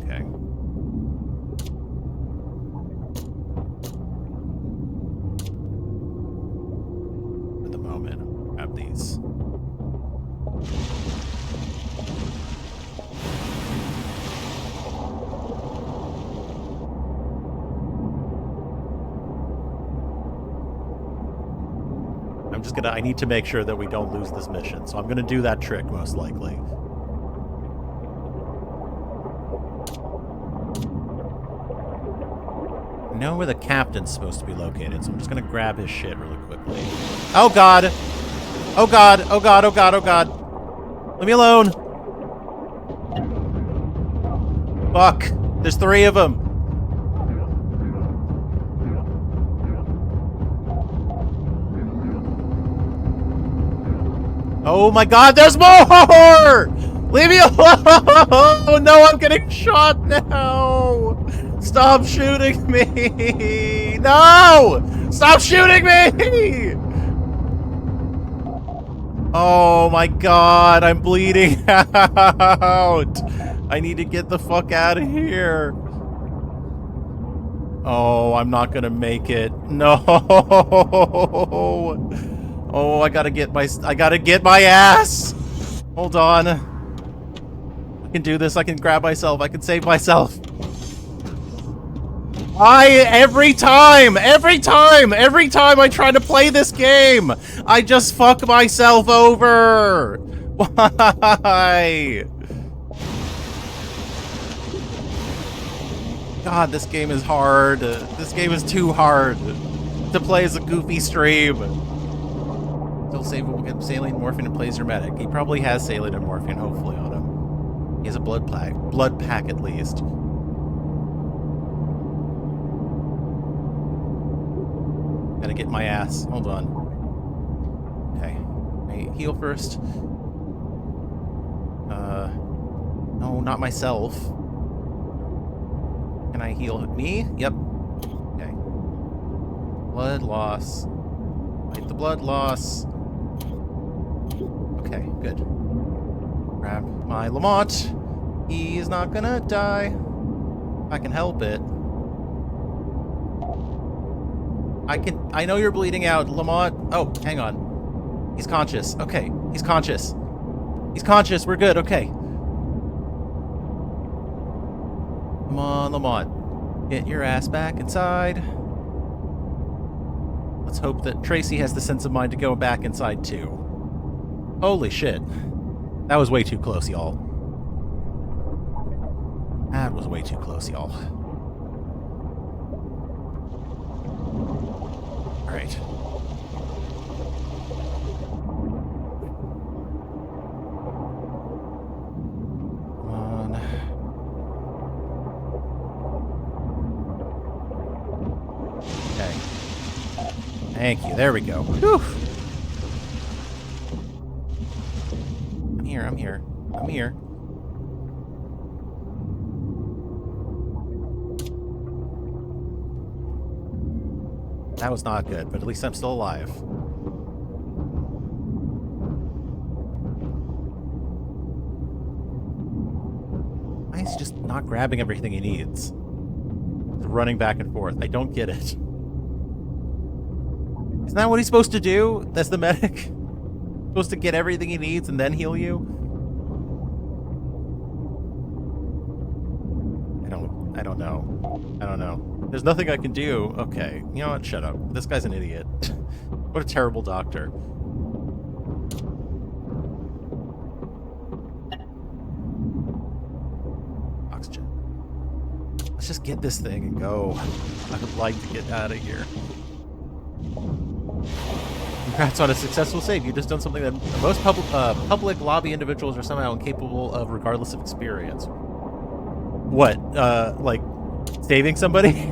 Okay. For the moment, I'll grab these. I need to make sure that we don't lose this mission, so I'm gonna do that trick most likely. I know where the captain's supposed to be located, so I'm just gonna grab his shit really quickly. Oh god! Oh god! Oh god! Oh god! Oh god! Leave me alone! Fuck! There's 3 of them! Oh my god, there's more! Leave me alone! No, I'm getting shot now! Stop shooting me! No! Stop shooting me! Oh my god, I'm bleeding out! I need to get the fuck out of here. Oh, I'm not gonna make it. No. Oh, I gotta get my ass. Hold on. I can do this. I can grab myself. I can save myself. Every time I try to play this game, I just fuck myself over. Why? God, this game is hard. This game is too hard to play as a goofy stream. Still save will get saline, morphine, and plays hermetic. He probably has saline and morphine, hopefully, on him. He has a blood pack at least. Gotta get my ass. Hold on. Okay. I heal first. No, not myself. Can I heal me? Yep. Okay. Blood loss. Fight the blood loss. Okay, good. Grab my Lamont. He is not gonna die. If I can help it. I know you're bleeding out, Lamont. Oh, hang on. He's conscious. Okay, he's conscious. He's conscious. We're good. Okay. Come on, Lamont. Get your ass back inside. Let's hope that Tracy has the sense of mind to go back inside, too. Holy shit. That was way too close, y'all. That was way too close, y'all. Alright. Come on. Okay. Thank you. There we go. Whew. I'm here. I'm here. That was not good, but at least I'm still alive. Why is he just not grabbing everything he needs? He's running back and forth. I don't get it. Isn't that what he's supposed to do? That's the medic? Supposed to get everything he needs and then heal you? I don't know. I don't know. There's nothing I can do. Okay. You know what? Shut up. This guy's an idiot. What a terrible doctor. Oxygen. Let's just get this thing and go. I would like to get out of here. Congrats on a successful save. You've just done something that most public lobby individuals are somehow incapable of, regardless of experience. What? Like, saving somebody?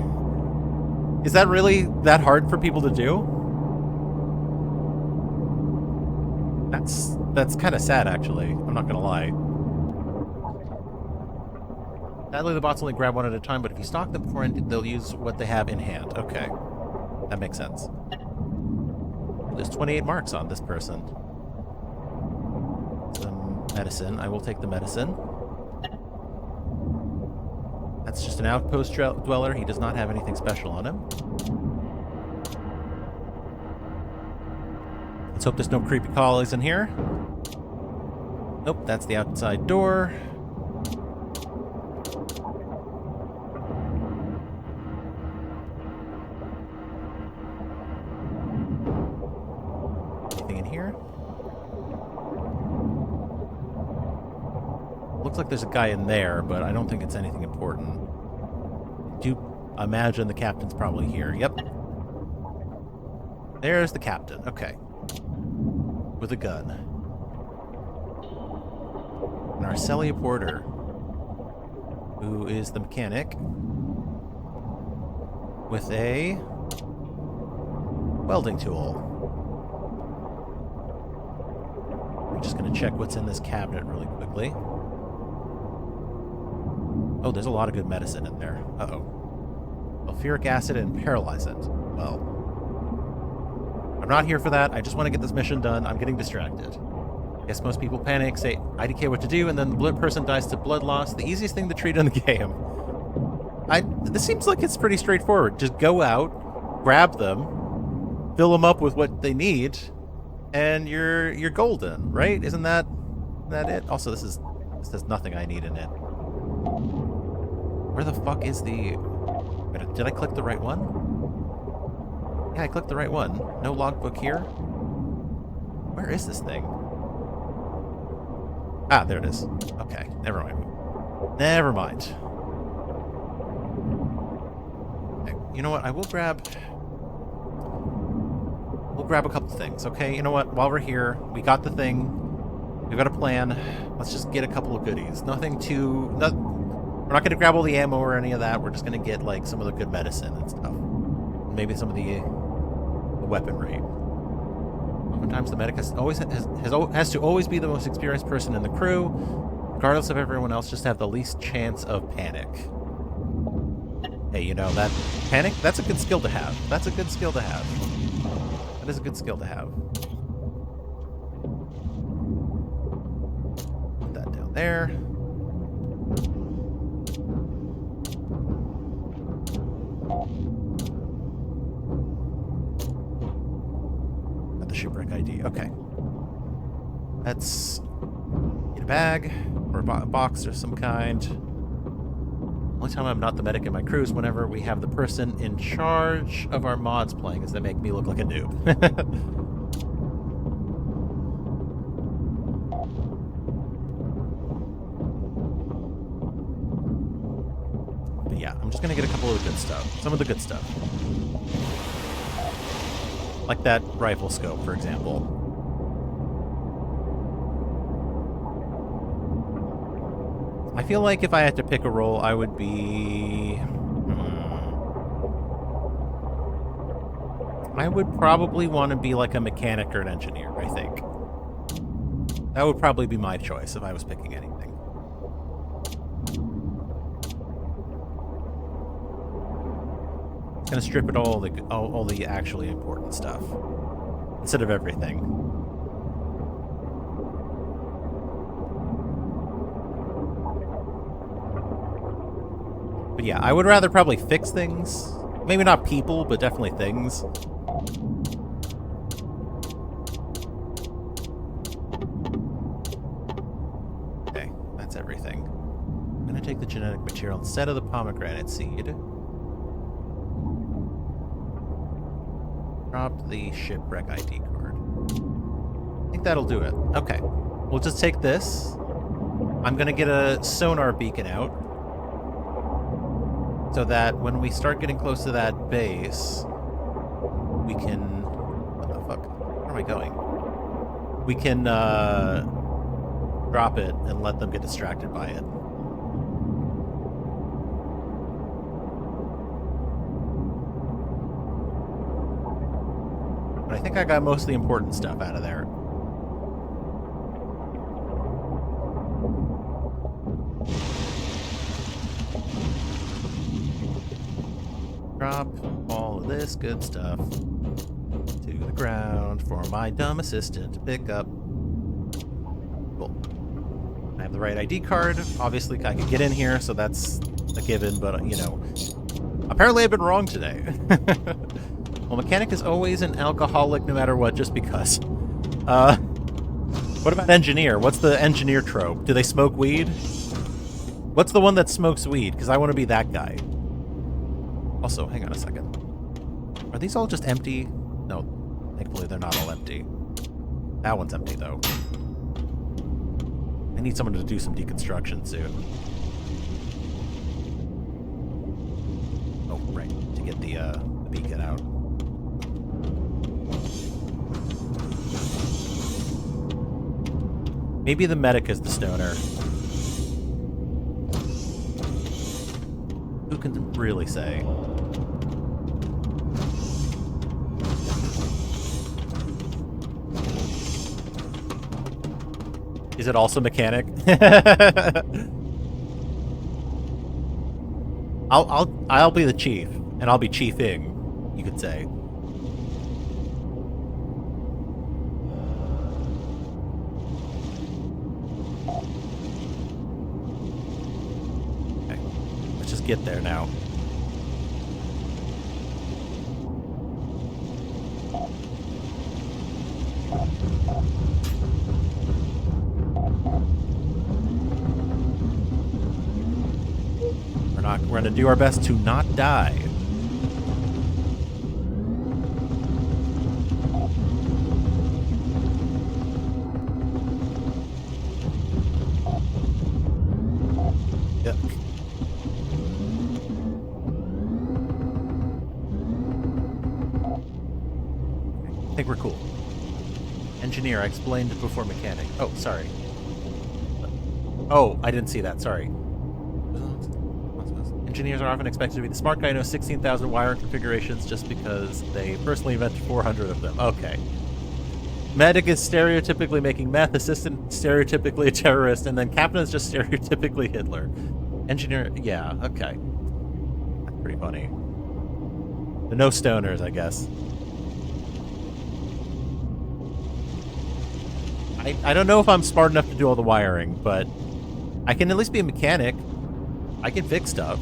Is that really that hard for people to do? That's kind of sad, actually. I'm not gonna lie. Sadly, the bots only grab one at a time, but if you stalk them before, they'll use what they have in hand. Okay. That makes sense. There's 28 marks on this person. Some medicine. I will take the medicine. That's just an outpost dweller. He does not have anything special on him. Let's hope there's no creepy collies in here. Nope, that's the outside door. Anything in here? Looks like there's a guy in there, but I don't think it's anything important. I do imagine the captain's probably here. Yep. There's the captain. Okay. With a gun. And Arcelia Porter, who is the mechanic, with a welding tool. I'm just going to check what's in this cabinet really quickly. Oh, there's a lot of good medicine in there. Uh-oh. Sulfuric acid and paralyzant. Well, I'm not here for that. I just want to get this mission done. I'm getting distracted. Guess most people panic, say IDK what to do, and then the person dies to blood loss. The easiest thing to treat in the game. This seems like it's pretty straightforward. Just go out, grab them, fill them up with what they need, and you're golden, right? Isn't that it? Also, this has nothing I need in it. Where the fuck is the... Did I click the right one? Yeah, I clicked the right one. No logbook here. Where is this thing? Ah, there it is. Okay, never mind. Never mind. Okay, you know what? We'll grab a couple things, okay? You know what? While we're here, we got the thing. We've got a plan. Let's just get a couple of goodies. Nothing too... we're not going to grab all the ammo or any of that. We're just going to get, like, some of the good medicine and stuff. Maybe some of the weaponry. Sometimes the medic has to always be the most experienced person in the crew, regardless of everyone else, just to have the least chance of panic. Hey, you know, that panic, that's a good skill to have. That's a good skill to have. That is a good skill to have. Put that down there. Shipwreck ID. Okay. Let's get a bag or a box of some kind. Only time I'm not the medic in my crew is whenever we have the person in charge of our mods playing, as they make me look like a noob. But yeah, I'm just gonna get a couple of the good stuff. Some of the good stuff. Like that rifle scope, for example. I feel like if I had to pick a role, I would be... I would probably want to be like a mechanic or an engineer, I think. That would probably be my choice if I was picking anything. Gonna strip it all the actually important stuff instead of everything. But yeah, I would rather probably fix things. Maybe not people, but definitely things. Okay, that's everything. I'm gonna take the genetic material instead of the pomegranate seed. Drop the shipwreck ID card. I think that'll do it. Okay. We'll just take this. I'm going to get a sonar beacon out. So that when we start getting close to that base, we can... What the fuck? Where am I going? We can drop it and let them get distracted by it. I think I got most of the important stuff out of there. Drop all of this good stuff to the ground for my dumb assistant to pick up. Cool. I have the right ID card. Obviously, I could get in here, so that's a given, but, you know, apparently I've been wrong today. Well, mechanic is always an alcoholic no matter what, just because. What about engineer? What's the engineer trope? Do they smoke weed? What's the one that smokes weed? Because I want to be that guy. Also, hang on a second. Are these all just empty? No, thankfully they're not all empty. That one's empty, though. I need someone to do some deconstruction soon. Oh, right, to get the beacon out. Maybe the medic is the stoner. Who can really say? Is it also mechanic? I'll be the chief, and I'll be chiefing, you could say. just get there now. We're gonna do our best to not die. Yep. I think we're cool. Engineer, I explained it before mechanic. Oh, sorry. Oh, I didn't see that, sorry. Engineers are often expected to be the smart guy who knows 16,000 wire configurations just because they personally invented 400 of them. Okay. Medic is stereotypically making meth, assistant stereotypically a terrorist, and then captain is just stereotypically Hitler. Engineer, yeah, okay. That's pretty funny. They're no stoners, I guess. I don't know if I'm smart enough to do all the wiring, but I can at least be a mechanic. I can fix stuff.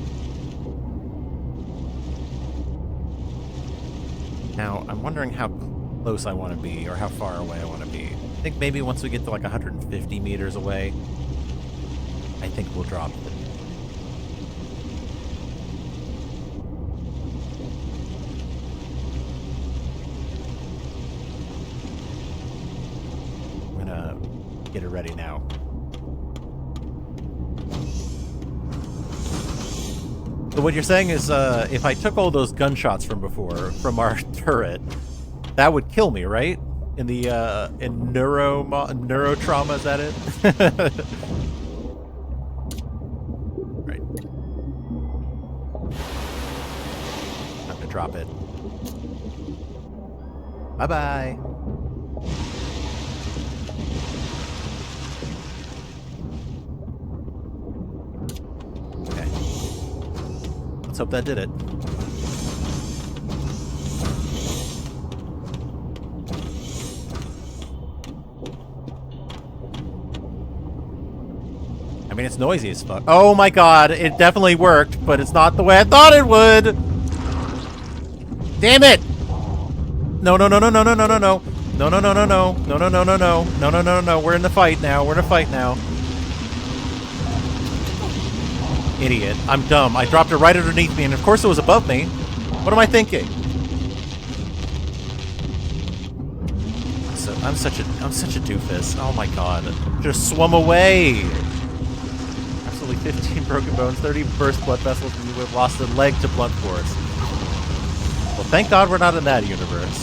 Now, I'm wondering how close I want to be, or how far away I want to be. I think maybe once we get to like 150 meters away, I think we'll drop it. I'm gonna get it ready now. So what you're saying is, if I took all those gunshots from before, from our turret, that would kill me, right? In the, in neurotrauma, is that it? Right. Time to drop it. Bye-bye. Let's hope that did it. I mean, it's noisy as fuck. Oh my god, it definitely worked, but it's not the way I thought it would! Damn it! No, no, no, no, no, no, no, no, no. No, no, no, no, no. No, no, no, no, no. No, no, no, no. We're in the fight now. We're in a fight now. Idiot. I'm dumb. I dropped it right underneath me, and of course it was above me. What am I thinking? So I'm such a doofus. Oh my god. Just swum away. Absolutely 15 broken bones, 30 burst blood vessels, and you would have lost a leg to blunt force. Well, thank God we're not in that universe.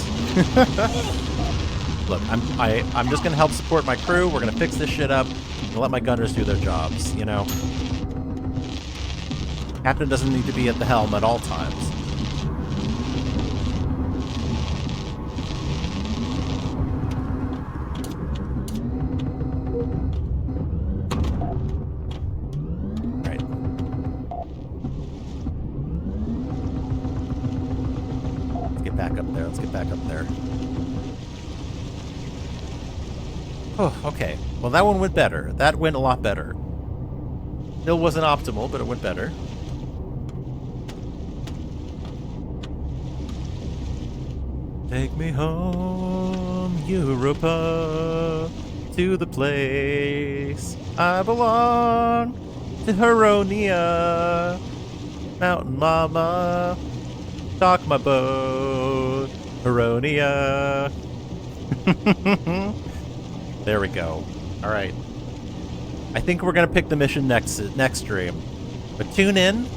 Look, I'm just gonna help support my crew. We're gonna fix this shit up and let my gunners do their jobs, you know? Captain doesn't need to be at the helm at all times. Right. Let's get back up there. Let's get back up there. Oh, okay. Well, that one went better. That went a lot better. Still wasn't optimal, but it went better. Take me home, Europa, to the place I belong, to Heronia, Mountain Mama, dock my boat, Heronia. There we go. All right. I think we're gonna pick the mission next stream, but tune in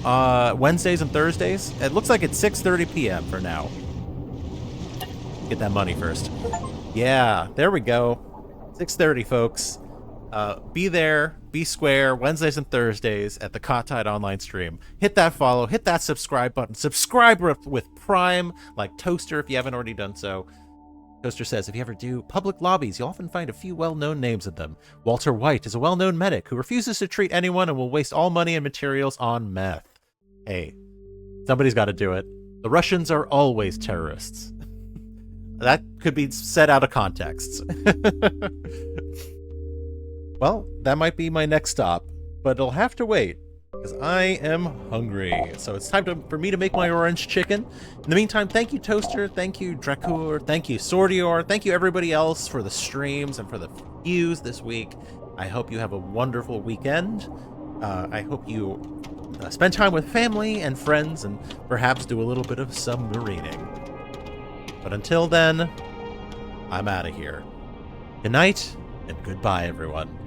Wednesdays and Thursdays. It looks like it's 6:30 p.m. for now. Get that money first. Yeah, there we go. 6:30, folks. Be there, be square, Wednesdays and Thursdays at the Kahtide online stream. Hit that follow, hit that subscribe button. Subscribe with Prime, like Toaster if you haven't already done so. Toaster says, if you ever do public lobbies, you'll often find a few well-known names in them. Walter White is a well-known medic who refuses to treat anyone and will waste all money and materials on meth. Hey, somebody's got to do it. The Russians are always terrorists. That could be said out of context. Well, that might be my next stop, but it'll have to wait. because I am hungry. So it's time for me to make my orange chicken. In the meantime, thank you, Toaster. Thank you, Dracour. Thank you, Sordior. Thank you, everybody else, for the streams and for the views this week. I hope you have a wonderful weekend. I hope you spend time with family and friends and perhaps do a little bit of submarining. But until then, I'm out of here. Good night and goodbye, everyone.